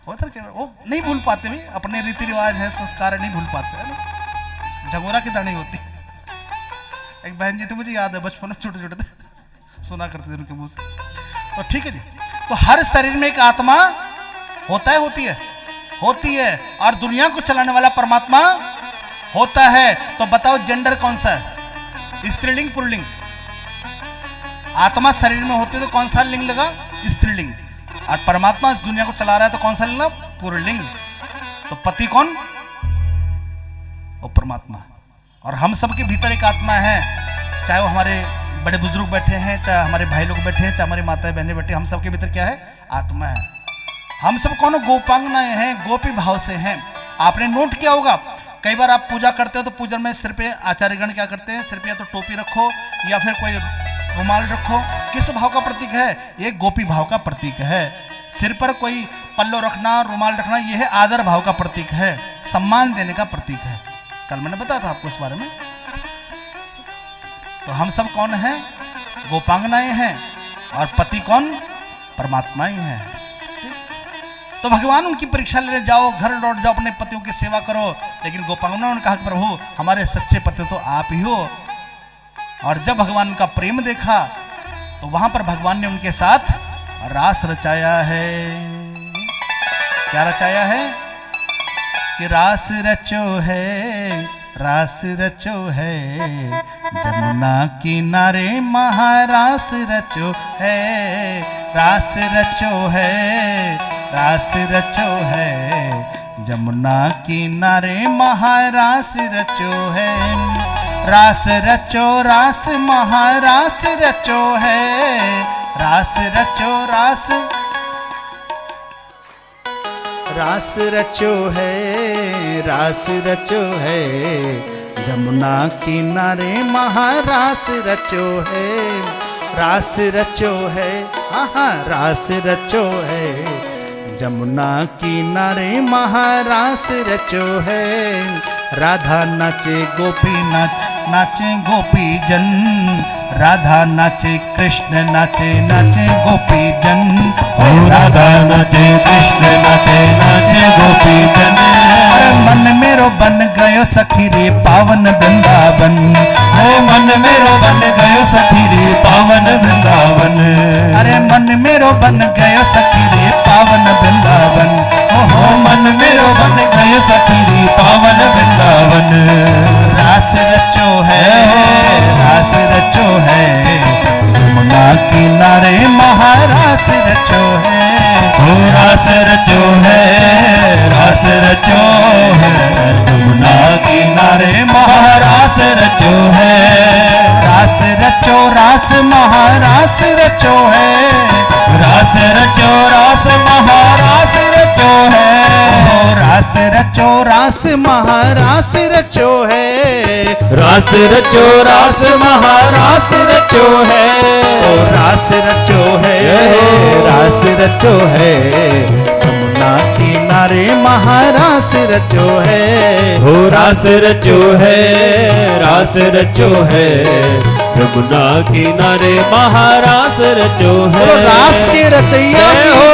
होता है, वो नहीं भूल पाते भी, अपने रीति रिवाज है, संस्कार है, नहीं भूल पाते है ना। झगोरा की दानी होती है। एक बहन जी थे, मुझे याद है, बचपन में छोटे छोटे थे, सुना करते थे उनके मुंह से। तो ठीक है जी, तो हर शरीर में एक आत्मा होता है, होती है, होती है। और दुनिया को चलाने वाला परमात्मा होता है। तो बताओ जेंडर कौन सा है, स्त्रीलिंग पुल्लिंग? आत्मा शरीर में होती है तो कौन सा लिंग लगा? स्त्रीलिंग। और परमात्मा इस दुनिया को चला रहा है तो कौन सा लिंग लगा? पुल्लिंग। तो पति कौन? वो परमात्मा। और हम सबके भीतर एक आत्मा है, चाहे वो हमारे बड़े बुजुर्ग बैठे हैं, चाहे हमारे भाई लोग बैठे हैं, चाहे हमारी माताएं बहनें बैठे हैं, हम सबके भीतर क्या है? आत्मा है। हम सब कौन गोपांगनाएं हैं, गोपी भाव से हैं। आपने नोट किया होगा, कई बार आप पूजा करते हो तो पूजन में सिर पे आचार्यगण क्या करते हैं, सिर पे या तो टोपी रखो या फिर कोई रुमाल रखो। किस भाव का प्रतीक है? ये गोपी भाव का प्रतीक है। सिर पर कोई पल्लो रखना, रुमाल रखना, यह है आदर भाव का प्रतीक है, सम्मान देने का प्रतीक है। कल मैंने बताया था आपको इस बारे में। तो हम सब कौन हैं? गोपांगनाएं हैं। और पति कौन? परमात्मा ही है। तो भगवान उनकी परीक्षा लेने जाओ, घर लौट जाओ, अपने पतियों की सेवा करो। लेकिन गोपांगनाओं ने कहा प्रभु हमारे सच्चे पति तो आप ही हो। और जब भगवान उनका प्रेम देखा तो वहां पर भगवान ने उनके साथ रास रचाया है। क्या रचाया है? कि रास रचो है, रास रचो है, जमुना किनारे महारास रचो है, रास रचो है, रास रचो है, जमुना किनारे महारास रचो है। रास रचो, रास महारास रचो है, रास रचो, रास रास रचो है, रास रचो है, जमुना किनारे महारास रचो है, रास रचो है, हाँ रास रचो है, जमुना किनारे महारास रचो है। राधा नाचे गोपी नाचे गोपी जन, राधा नाचे कृष्ण नाचे नाचे गोपी जन, ओ राधा नाचे कृष्ण नाचे नाचे गोपी जन। मन मेरो बन गयो सखी रे पावन वृंदावन, ओ मन मेरो बन गयो सखी रे पावन वृंदावन। अरे मन मेरो बन गयो सखी रे पावन वृंदावन, ओहो मन मेरो बन गयो सखी रे पावन वृंदावन। रास रचो है, रास रचो है, यमुना किनारे महारास रचो है, ओ रास रचो है, रास रचो है, यमुना किनारे महारास रचो है। रास रचो, रास महारास रचो है, रास रचो, रास महारास रचो है, ओ रास रचो, रास महारास रचो है, रास रचो, रास महारास रचो है, ओ रास रचो है, रास रचो है, यमुना किनारे महारास रचो है, हो रास रचो है, रास रचो है, यमुना किनारे महारास रचो है। रास के रचैया हो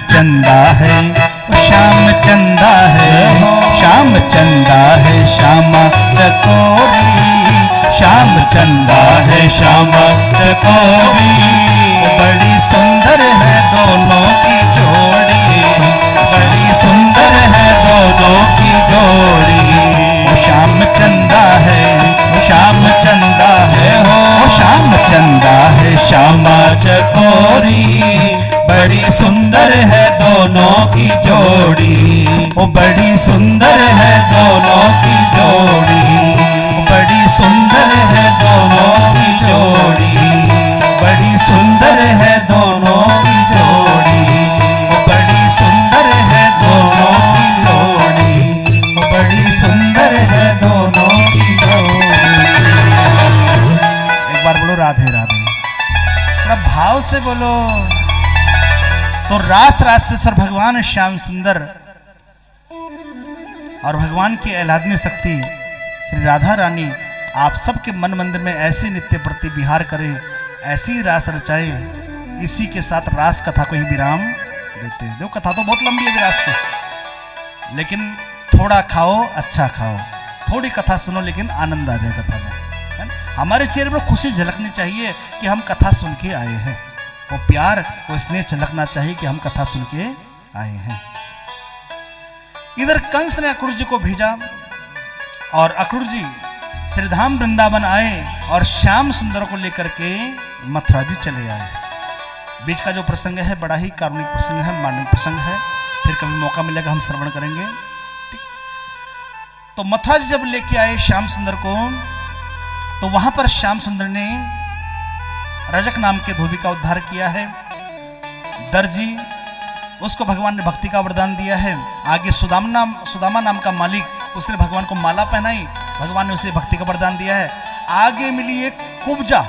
चंदा है, श्याम चंदा है, श्याम चंदा है, श्यामा चकोरी, श्याम चंदा है, श्यामा चकोरी। बड़ी सुंदर है दोनों की जोड़ी, बड़ी सुंदर है दोनों की जोड़ी। श्याम चंदा है, श्याम चंदा है, हो श्याम चंदा है, श्यामा चकोरी। बड़ी सुंदर है दोनों की जोड़ी, ओ बड़ी सुंदर है दोनों की जोड़ी, बड़ी सुंदर है दोनों की जोड़ी, बड़ी सुंदर है दोनों की जोड़ी, बड़ी सुंदर है दोनों की जोड़ी, बड़ी सुंदर है दोनों की जोड़ी। एक बार बोलो राधे राधे, थोड़ा भाव से बोलो। तो रास रासेश्वर भगवान श्याम सुंदर और भगवान की आह्लादनीय शक्ति श्री राधा रानी आप सबके मन मंदिर में ऐसे नित्य प्रति विहार करें, ऐसी रास रचाए, इसी के साथ रास कथा को ही विराम देते हैं। जो कथा तो बहुत लंबी है विरास की, लेकिन थोड़ा खाओ अच्छा खाओ, थोड़ी कथा सुनो लेकिन आनंद आ जाए कथा में, है ना? हमारे चेहरे पर खुशी झलकनी चाहिए कि हम कथा सुन के आए हैं, वो प्यार वो स्नेह झलकना चाहिए कि हम कथा सुन के आए हैं। इधर कंस ने अक्रूर जी को भेजा और अक्रूर जी श्रीधाम वृंदावन आए और श्याम सुंदर को लेकर के मथुरा जी चले आए। बीच का जो प्रसंग है बड़ा ही कारुणिक प्रसंग है, मार्मिक प्रसंग है, फिर कभी मौका मिलेगा हम श्रवण करेंगे। ठीक, तो मथुरा जी जब लेके आए श्याम सुंदर को, तो वहां पर श्याम सुंदर ने रजक नाम के धोबी का उद्धार किया है। दर्जी उसको भगवान ने भक्ति का वरदान दिया है। आगे सुदामा नाम का मालिक, उसने भगवान को माला पहनाई, भगवान ने उसे भक्ति का वरदान दिया है। आगे मिली एक कुब्जा,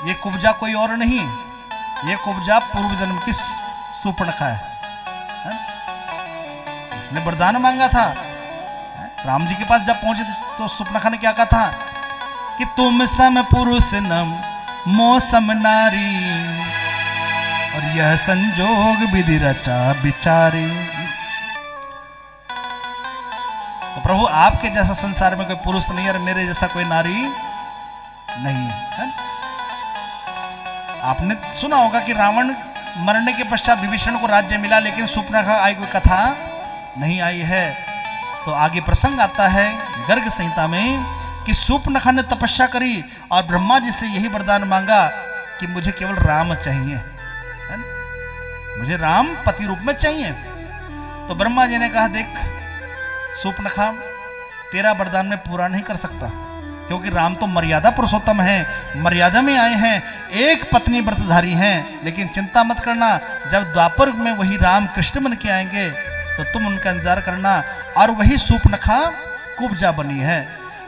ये कुब्जा कोई और नहीं, ये कुब्जा पूर्व जन्म की सूर्पणखा है। इसने वरदान मांगा था, राम जी के पास जब पहुंचे तो सूर्पणखा ने क्या कहा था कि तुम सम पुरुष नम मौसम नारी, और यह संजोग विधि रचा बिचारी। तो प्रभु आपके जैसा संसार में कोई पुरुष नहीं और मेरे जैसा कोई नारी नहीं है। आपने सुना होगा कि रावण मरने के पश्चात विभीषण को राज्य मिला, लेकिन सूर्पणखा आई कोई कथा नहीं आई है। तो आगे प्रसंग आता है गर्ग संहिता में कि सूर्पणखा ने तपस्या करी और ब्रह्मा जी से यही वरदान मांगा कि मुझे केवल राम चाहिए, मुझे राम पति रूप में चाहिए। तो ब्रह्मा जी ने कहा देख सूर्पणखा, तेरा वरदान में पूरा नहीं कर सकता, क्योंकि राम तो मर्यादा पुरुषोत्तम है, मर्यादा में आए हैं, एक पत्नी व्रतधारी हैं। लेकिन चिंता मत करना, जब द्वापर में वही राम कृष्ण बन के आएंगे तो तुम उनका इंतजार करना। और वही सूर्पणखा कुब्जा बनी है।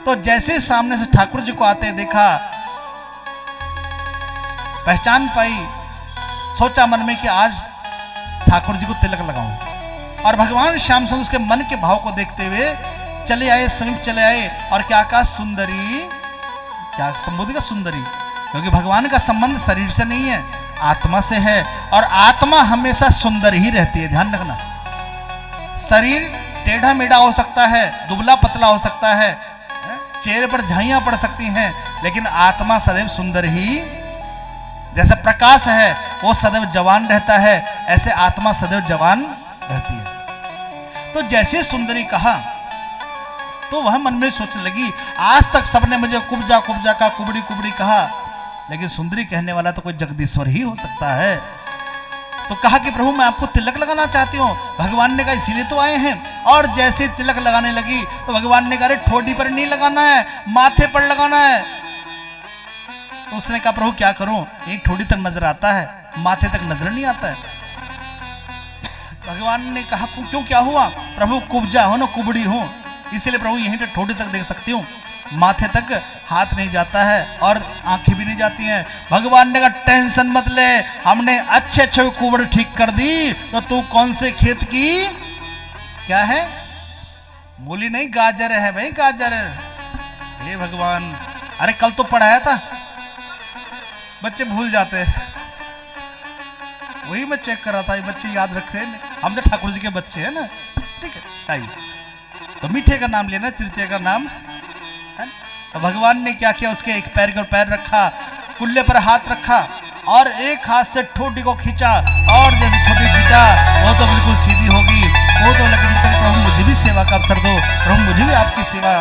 तो जैसे सामने से ठाकुर जी को आते देखा, पहचान पाई, सोचा मन में कि आज ठाकुर जी को तिलक लगाऊं। और भगवान श्याम सुंदर उसके मन के भाव को देखते हुए चले आए, समीप चले आए और क्या कहा, सुंदरी, क्या संबोधित सुंदरी, क्योंकि भगवान का संबंध शरीर से नहीं है, आत्मा से है। और आत्मा हमेशा सुंदर ही रहती है, ध्यान रखना। शरीर टेढ़ा मेढ़ा हो सकता है, दुबला पतला हो सकता है, चेहरे पर झाइयां पड़ सकती हैं, लेकिन आत्मा सदैव सुंदर ही, जैसे प्रकाश है वो सदैव जवान रहता है, ऐसे आत्मा सदैव जवान रहती है। तो जैसे सुंदरी कहा तो वह मन में सोचने लगी, आज तक सबने मुझे कुब्जा कुब्जा का कुबड़ी कुबड़ी कहा, लेकिन सुंदरी कहने वाला तो कोई जगदीश्वर ही हो सकता है। तो कहा कि प्रभु मैं आपको तिलक लगाना चाहती हूँ। भगवान ने कहा इसीलिए तो आए हैं। और जैसे तिलक लगाने लगी तो भगवान ने कहा अरे ठोडी पर नहीं लगाना है, माथे पर लगाना है। तो उसने कहा प्रभु क्या करूं, एक ठोडी तक नजर आता है, माथे तक नजर नहीं आता है। भगवान ने कहा क्यों, क्या हुआ? प्रभु कुब्जा हो ना, कुबड़ी हो, इसीलिए प्रभु यहीं पे ठोडी तक देख सकती हूँ, माथे तक हाथ नहीं जाता है और आंखें भी नहीं जाती हैं। भगवान ने कहा टेंशन मत ले, हमने अच्छे अच्छे कुबड़ ठीक कर दी, तो तू कौन से खेत की क्या है, मूली नहीं गाजर है भाई, गाजर। हे भगवान, अरे कल तो पढ़ाया था, बच्चे भूल जाते हैं। वही मैं चेक कर रहा था, ये बच्चे याद रख रहे हैं, हम तो ठाकुर जी के बच्चे हैं ना। ठीक है, आइए। तो मीठे का नाम लेना, तृतीय का नाम है। तो भगवान ने क्या किया, उसके एक पैर पर पैर रखा, कुल्ले पर हाथ रखा और एक हाथ से ठोडी को खींचा, और जैसे ठोडी खींचा वो तो बिल्कुल सीधी होगी। वो तो लकड़ी पर, प्रभु मुझे भी सेवा का अवसर दो, प्रभु मुझे भी आपकी सेवा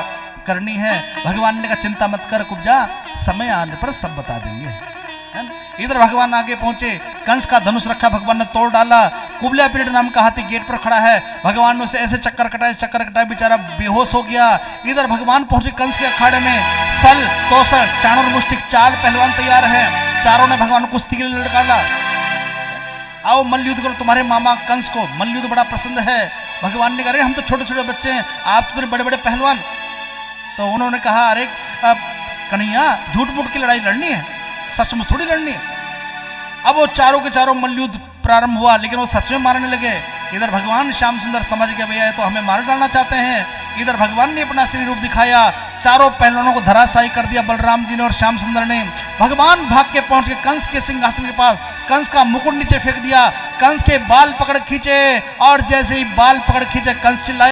करनी है। भगवान ने कहा चिंता मत कर कुब्जा, समय आने पर सब बता देंगे, है ना। इधर भगवान आगे पहुंचे, कंस का धनुष रखा, भगवान ने तोड़ डाला। कुबला पीरियड नाम का हाथी गेट पर खड़ा है, भगवान ने उसे ऐसे चक्कर कटाए, बेचारा बेहोश हो गया। इधर भगवान पहुंचे कंस के अखाड़े में, सल तोसर चाणूर मुष्टिक 4 पहलवान तैयार हैं, चारों ने भगवान को कुश्ती के लिए लड़का। आओ मल्लयुद्ध करो, तुम्हारे मामा कंस को मल्लयुद्ध बड़ा पसंद है। भगवान ने कहा अरे हम तो छोटे छोटे बच्चे हैं, आप तो बड़े बड़े पहलवान। तो उन्होंने कहा अरे कन्हैया, झूठ मूठ की लड़ाई लड़नी है, सचमुच थोड़ी लड़नी है। अब वो चारों के चारों मल्लयुद्ध प्रारंभ हुआ, लेकिन वो सच में मारने लगे। इधर भगवान श्याम सुंदर समझ गए भैया तो हमें मार डालना चाहते हैं। इधर भगवान ने अपना श्री रूप दिखाया, चारों पहलवानों को धराशायी कर दिया बलराम जी ने और श्याम सुंदर ने। भगवान भाग के पहुंच के कंस के सिंहासन के पास कंस का मुकुट नीचे फेंक दिया, कंस के बाल पकड़ खींचे, और जैसे ही बाल पकड़ खींचे कंस चिल्लाए